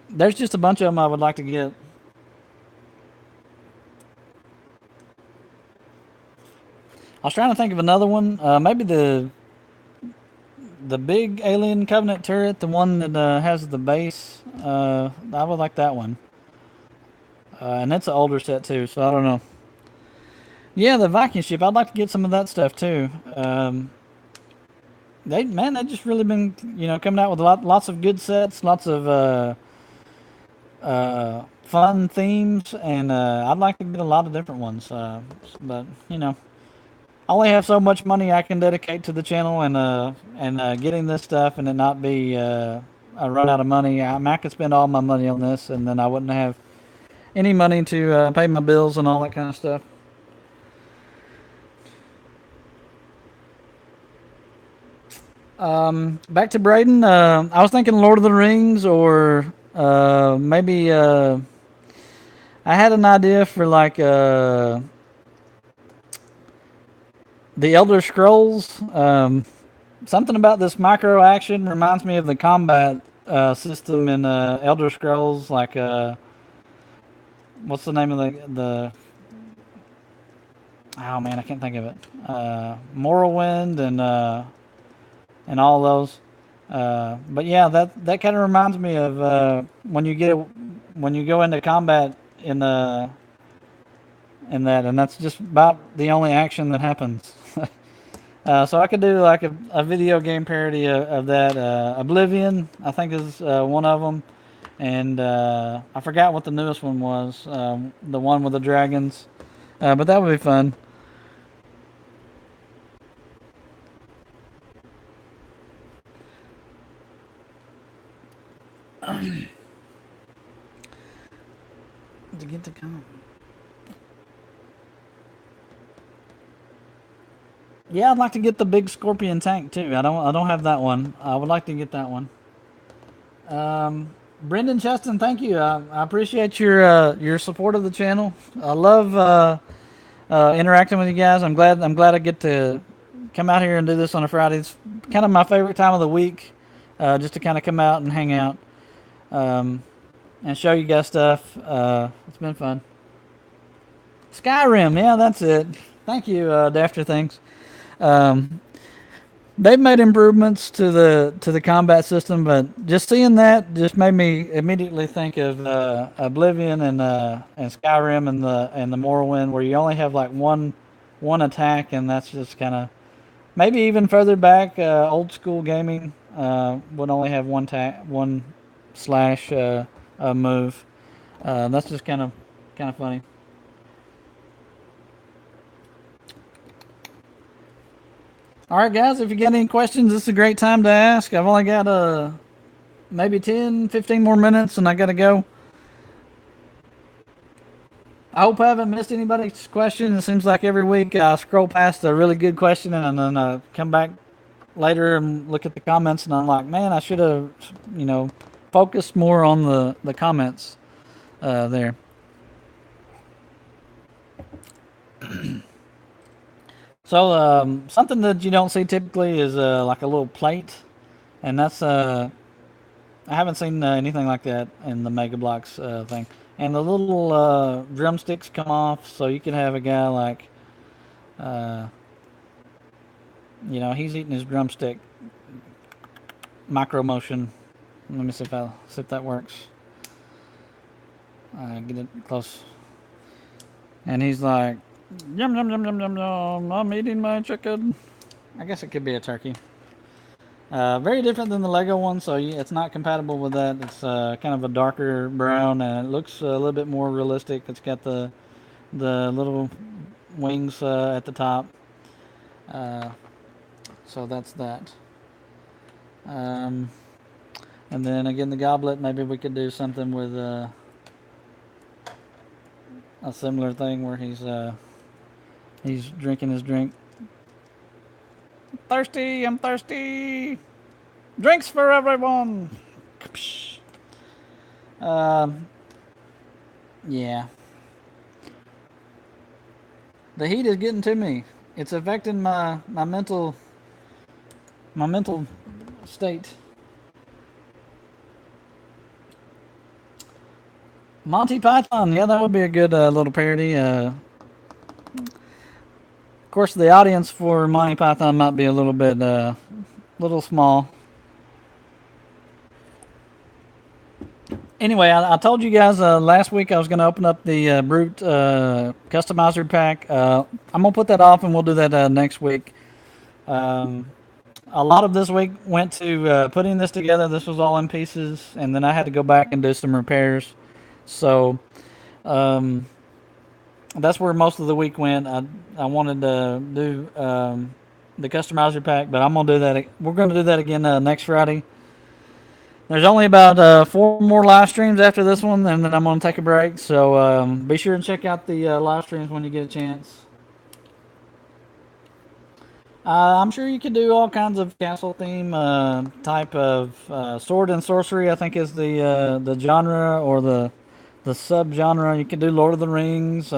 There's just a bunch of them I would like to get. I was trying to think of another one. Maybe the big Alien Covenant turret, the one that has the base. I would like that one. And it's an older set too, so I don't know. Yeah, the Viking ship. I'd like to get some of that stuff too. They just really been coming out with lots of good sets, lots of fun themes, and I'd like to get a lot of different ones. But I only have so much money I can dedicate to the channel, and getting this stuff, and it not be a run out of money. I could spend all my money on this, and then I wouldn't have any money to pay my bills and all that kind of stuff. Back to Braden. I was thinking Lord of the Rings, or maybe I had an idea for like the Elder Scrolls. Something about this micro action reminds me of the combat system in Elder Scrolls. Like what's the name of the oh man, I can't think of it. Morrowind and all those. But yeah, that kind of reminds me of when you go into combat in that, and that's just about the only action that happens. So I could do like a video game parody of that. Oblivion, I think, is one of them, and I forgot what the newest one was. The one with the dragons, but that would be fun. To get to come. Yeah, I'd like to get the big scorpion tank too. I don't have that one. I would like to get that one. Brendan Cheston, thank you. I appreciate your support of the channel. I love interacting with you guys. I'm glad I get to come out here and do this on a Friday. It's kind of my favorite time of the week, just to kind of come out and hang out, and show you guys stuff. It's been fun. Skyrim, yeah, that's it. Thank you, Dafter Things. They've made improvements to the combat system, but just seeing that just made me immediately think of Oblivion and Skyrim and the Morrowind, where you only have like one attack, and that's just kind of maybe even further back. Old school gaming would only have one slash move. That's just kind of funny. All right, guys, if you got any questions, this is a great time to ask. I've only got maybe 10, 15 more minutes, and I got to go. I hope I haven't missed anybody's question. It seems like every week I scroll past a really good question, and then I come back later and look at the comments, and I'm like, man, I should have, focused more on the comments there. So something that you don't see typically is like a little plate, and that's I haven't seen anything like that in the Mega Bloks thing. and the little drumsticks come off, so you can have a guy like, uh, he's eating his drumstick micro motion. Let me see if that works. Get it close, and he's like, yum yum yum yum yum yum. I'm eating my chicken. I guess it could be a turkey. Very different than the Lego one, so it's not compatible with that. It's kind of a darker brown, and it looks a little bit more realistic. It's got the little wings at the top. Uh, so that's that. Um, and then again, the goblet. Maybe we could do something with a similar thing where he's drinking his drink. Thirsty, I'm thirsty. Drinks for everyone. Yeah. The heat is getting to me. It's affecting my mental state. Monty Python, yeah, that would be a good little parody. Of course, the audience for Monty Python might be a little bit, little small. Anyway, I told you guys last week I was going to open up the Brute customizer pack. I'm going to put that off and we'll do that next week. A lot of this week went to putting this together. This was all in pieces, and then I had to go back and do some repairs. So that's where most of the week went. I wanted to do the customizer pack, but I'm going to do that. We're going to do that again next Friday. There's only about 4 more live streams after this one, and then I'm going to take a break. So be sure and check out the live streams when you get a chance. I'm sure you could do all kinds of castle theme type of sword and sorcery. I think is the genre or the sub genre. You could do Lord of the Rings.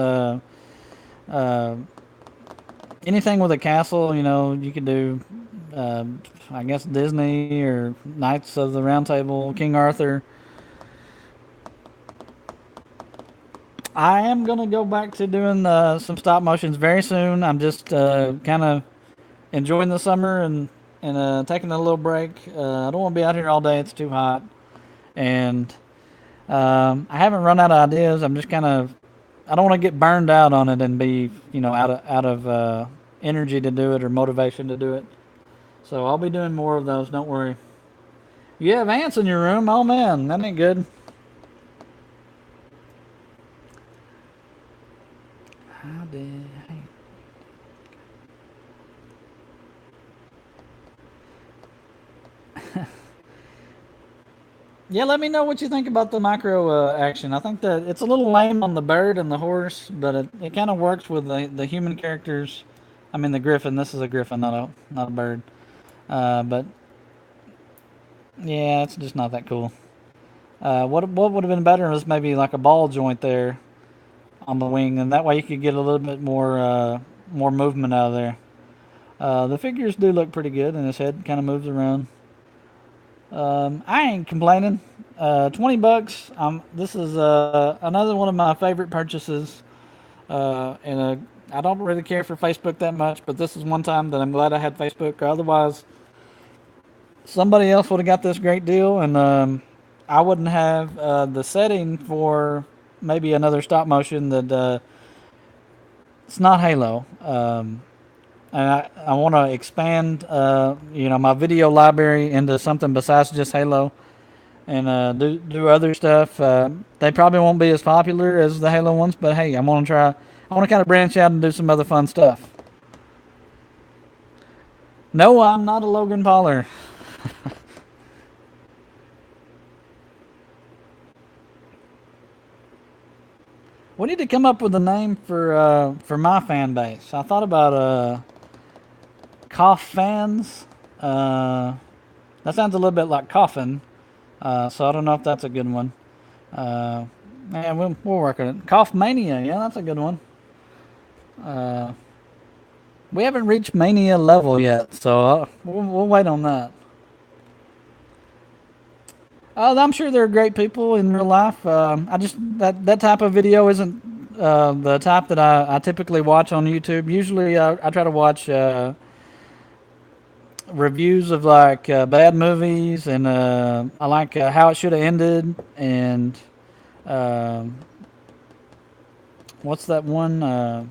Anything with a castle. You could do. I guess Disney or Knights of the Round Table, King Arthur. I am going to go back to doing some stop motions very soon. I'm just kind of enjoying the summer and taking a little break. I don't want to be out here all day. It's too hot. And I haven't run out of ideas. I'm just kind of, I don't want to get burned out on it and be, out of energy to do it or motivation to do it. So I'll be doing more of those, don't worry. You have ants in your room? Oh man, that ain't good. How did... Yeah, let me know what you think about the micro action. I think that it's a little lame on the bird and the horse, but it kind of works with the human characters. I mean the griffin. This is a griffin, not a bird. But yeah, it's just not that cool. What would have been better was maybe like a ball joint there on the wing, and that way you could get a little bit more movement out of there. The figures do look pretty good, and his head kind of moves around. I ain't complaining. $20. This is another one of my favorite purchases. And I don't really care for Facebook that much, but this is one time that I'm glad I had Facebook. Otherwise, somebody else would have got this great deal, and I wouldn't have the setting for maybe another stop motion that it's not Halo. And I want to expand, my video library into something besides just Halo, and do other stuff. They probably won't be as popular as the Halo ones, but hey, I want to try. I want to kind of branch out and do some other fun stuff. No, I'm not a Logan Pauler. We need to come up with a name for my fan base. I thought about Coffmans. That sounds a little bit like coffin. So I don't know if that's a good one. We'll work on it. Coffmania, yeah, that's a good one. We haven't reached mania level yet, so we'll wait on that. I'm sure they're great people in real life. I just that type of video isn't the type that I typically watch on YouTube. Usually, I try to watch reviews of like bad movies, and I like how it should have ended, and um what's that one?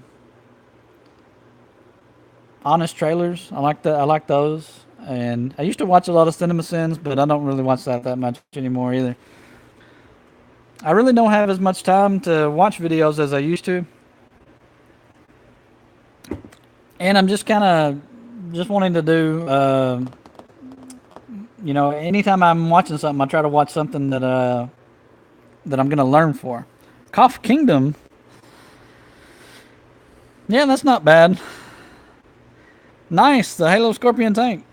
Honest trailers. I like those. And I used to watch a lot of Cinema Sins, but I don't really watch that much anymore either. I really don't have as much time to watch videos as I used to, and I'm just kind of just wanting to do. Anytime I'm watching something, I try to watch something that I'm gonna learn for. Cough Kingdom. Yeah, that's not bad. Nice, the Halo Scorpion tank.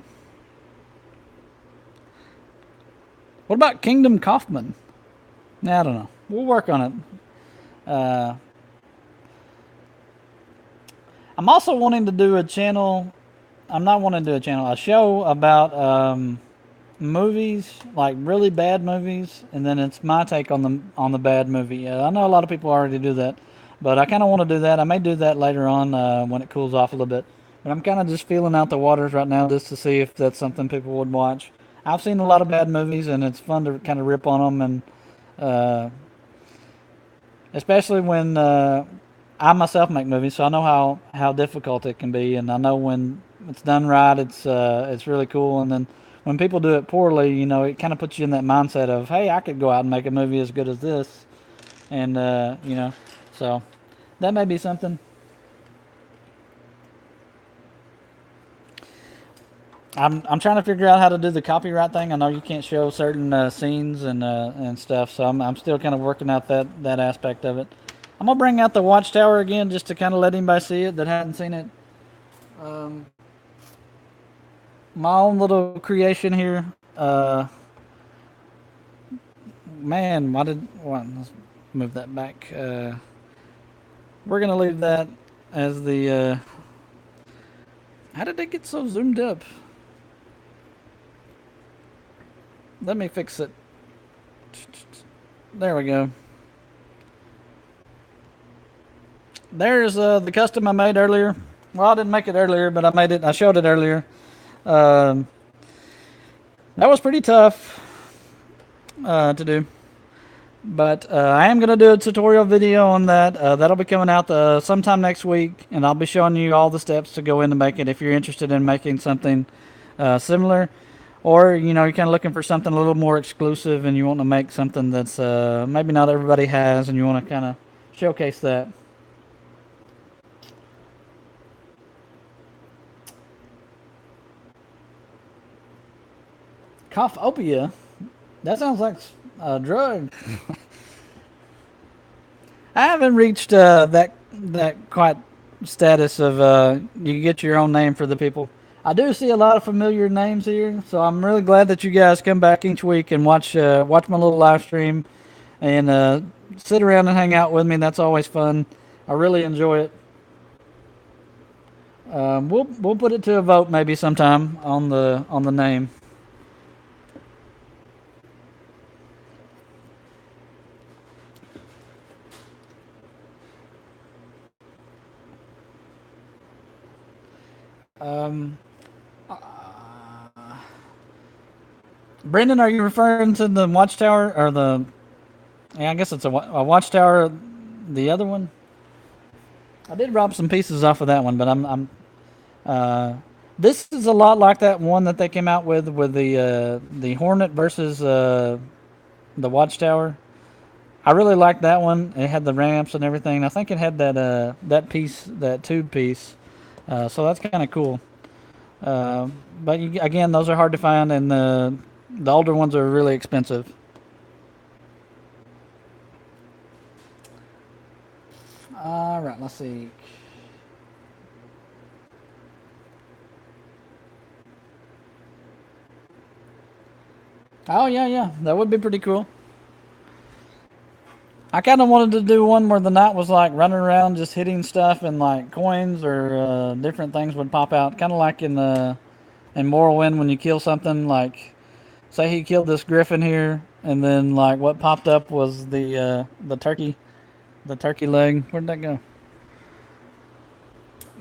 What about Kingdom Coffman? Nah, I don't know. We'll work on it. Uh, I'm also wanting to do a channel. I'm not wanting to do a channel, a show about movies, like really bad movies, and then it's my take on the bad movie. I know a lot of people already do that, but I kind of want to do that. I may do that later on when it cools off a little bit. But I'm kind of just feeling out the waters right now just to see if that's something people would watch. I've seen a lot of bad movies, and it's fun to kind of rip on them, and uh, especially when I myself make movies, so I know how difficult it can be, and I know when it's done right, it's really cool. And then when people do it poorly, it kind of puts you in that mindset of, hey, I could go out and make a movie as good as this, and so that may be something. I'm trying to figure out how to do the copyright thing. I know you can't show certain scenes and stuff, so I'm still kind of working out that aspect of it. I'm gonna bring out the Watchtower again just to kind of let anybody see it that hadn't seen it. Um, my own little creation here. Man, let's move that back. We're gonna leave that as the. How did it get so zoomed up? Let me fix it. There we go. There's the custom I made earlier. Well, I didn't make it earlier, but I made it. I showed it earlier. Um, that was pretty tough to do, but I am gonna do a tutorial video on that. That'll be coming out sometime next week, and I'll be showing you all the steps to go in to make it. If you're interested in making something similar, or you're kind of looking for something a little more exclusive, and you want to make something that's maybe not everybody has, and you want to kind of showcase that. Coughopia? That sounds like a drug. I haven't reached that quite status of you get your own name for the people. I do see a lot of familiar names here, so I'm really glad that you guys come back each week and watch my little live stream and sit around and hang out with me. That's always fun. I really enjoy it. We'll put it to a vote maybe sometime on the name. Um, Brendan, are you referring to the Watchtower or the? Yeah, I guess it's a Watchtower. The other one. I did rob some pieces off of that one, but this is a lot like that one that they came out with the Hornet versus the Watchtower. I really liked that one. It had the ramps and everything. I think it had that tube piece. So that's kind of cool. But again, those are hard to find, and the older ones are really expensive. All right, let's see. Oh yeah, that would be pretty cool. I kind of wanted to do one where the knight was like running around just hitting stuff and like coins or different things would pop out, kind of like in Morrowind when you kill something like say he killed this griffin here, and then like what popped up was the turkey leg. Where'd that go?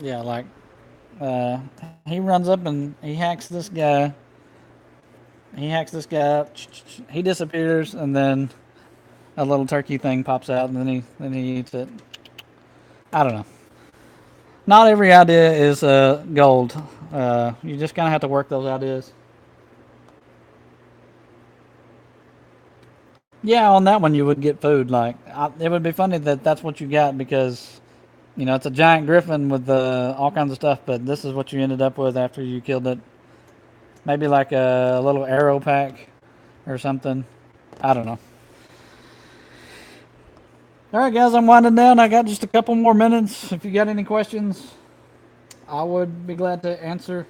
Yeah, like uh, he runs up and he hacks this guy. He hacks this guy up. He disappears, and then a little turkey thing pops out, and then he eats it. I don't know. Not every idea is gold. You just kind of have to work those ideas. Yeah, on that one you would get food. It would be funny that that's what you got because it's a giant griffin with all kinds of stuff, but this is what you ended up with after you killed it. Maybe like a little arrow pack or something. I don't know. All right, guys, I'm winding down. I got just a couple more minutes. If you got any questions, I would be glad to answer.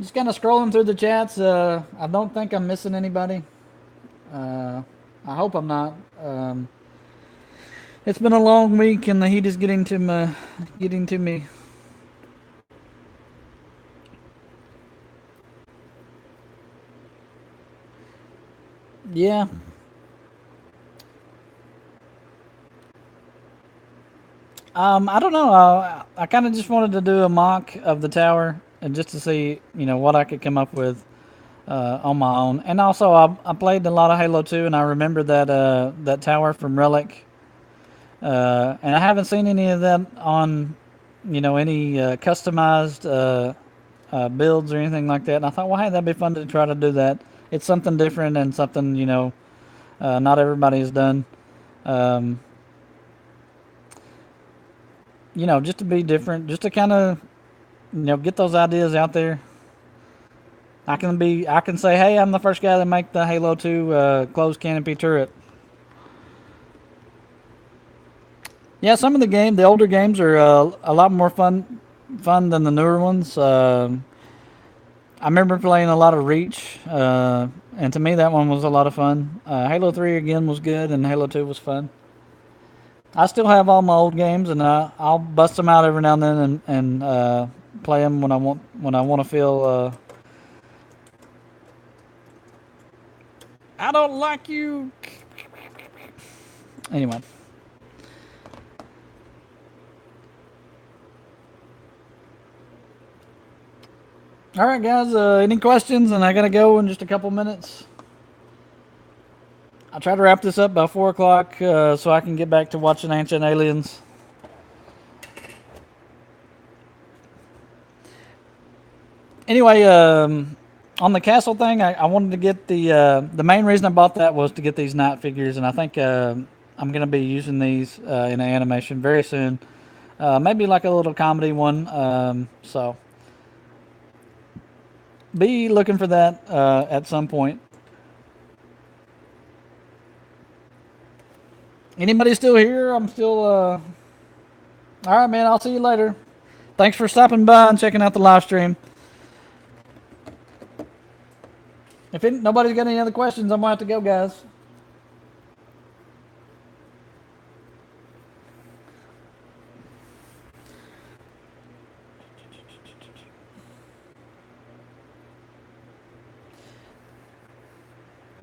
Just kind of scrolling through the chats. I don't think I'm missing anybody. Uh, I hope I'm not. It's been a long week, and the heat is getting to me. Yeah. I don't know. I kind of just wanted to do a mock of the tower and just to see, what I could come up with on my own. And also, I played a lot of Halo 2, and I remember that tower from Relic. And I haven't seen any of that on, any customized builds or anything like that. And I thought, well, hey, that'd be fun to try to do that. It's something different and something, not everybody has done. Um, just to be different, just to kind of, get those ideas out there. I can say, hey, I'm the first guy to make the Halo 2 closed canopy turret. Yeah, some of the older games are a lot more fun than the newer ones. I remember playing a lot of Reach, and to me that one was a lot of fun. Halo 3 again was good, and Halo 2 was fun. I still have all my old games, and I'll bust them out every now and then and play them when I want to feel. I don't like you. Anyway. All right, guys. Any questions? And I gotta go in just a couple minutes. I'll try to wrap this up by 4 o'clock so I can get back to watching Ancient Aliens. Anyway, on the castle thing, I wanted to get the main reason I bought that was to get these night figures, and I think I'm gonna be using these in an animation very soon. Maybe like a little comedy one. So be looking for that at some point. Anybody still here? I'm still. All right, man. I'll see you later. Thanks for stopping by and checking out the live stream. If nobody's got any other questions, I'm gonna have to go, guys.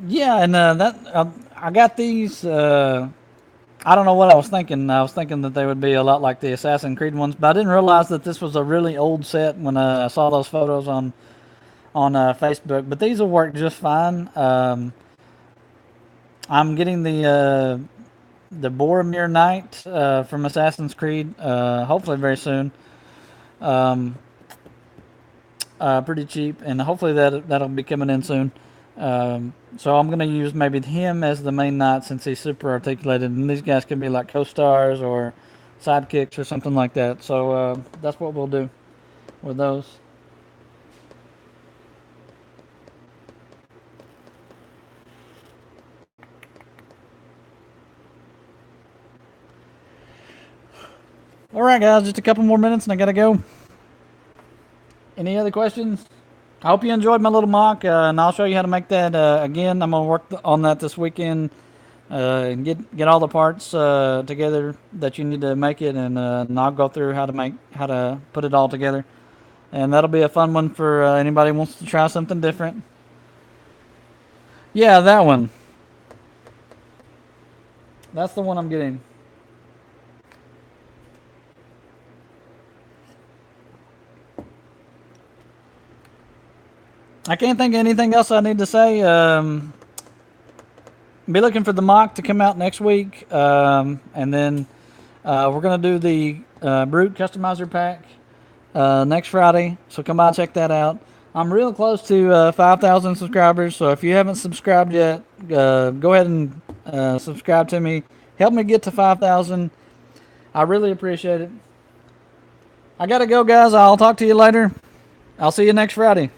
Yeah, and I got these. I don't know what I was thinking. I was thinking that they would be a lot like the Assassin's Creed ones, but I didn't realize that this was a really old set when I saw those photos on Facebook. But these will work just fine. I'm getting the Boromir Knight from Assassin's Creed, hopefully very soon. Pretty cheap, and hopefully that'll be coming in soon. So I'm gonna use maybe him as the main knight since he's super articulated, and these guys can be like co-stars or sidekicks or something like that. So that's what we'll do with those. All right, guys, just a couple more minutes and I gotta go. Any other questions? I hope you enjoyed my little mock, and I'll show you how to make that again. I'm gonna work on that this weekend and get all the parts together that you need to make it, and I'll go through how to put it all together, and that'll be a fun one for anybody who wants to try something different. Yeah, that one. That's the one I'm getting. I can't think of anything else I need to say. Be looking for the mock to come out next week, and then we're gonna do the Brute Customizer Pack next Friday. So come by and check that out. I'm real close to 5,000 subscribers, so if you haven't subscribed yet, go ahead and subscribe to me. Help me get to 5,000. I really appreciate it. I gotta go, guys. I'll talk to you later. I'll see you next Friday.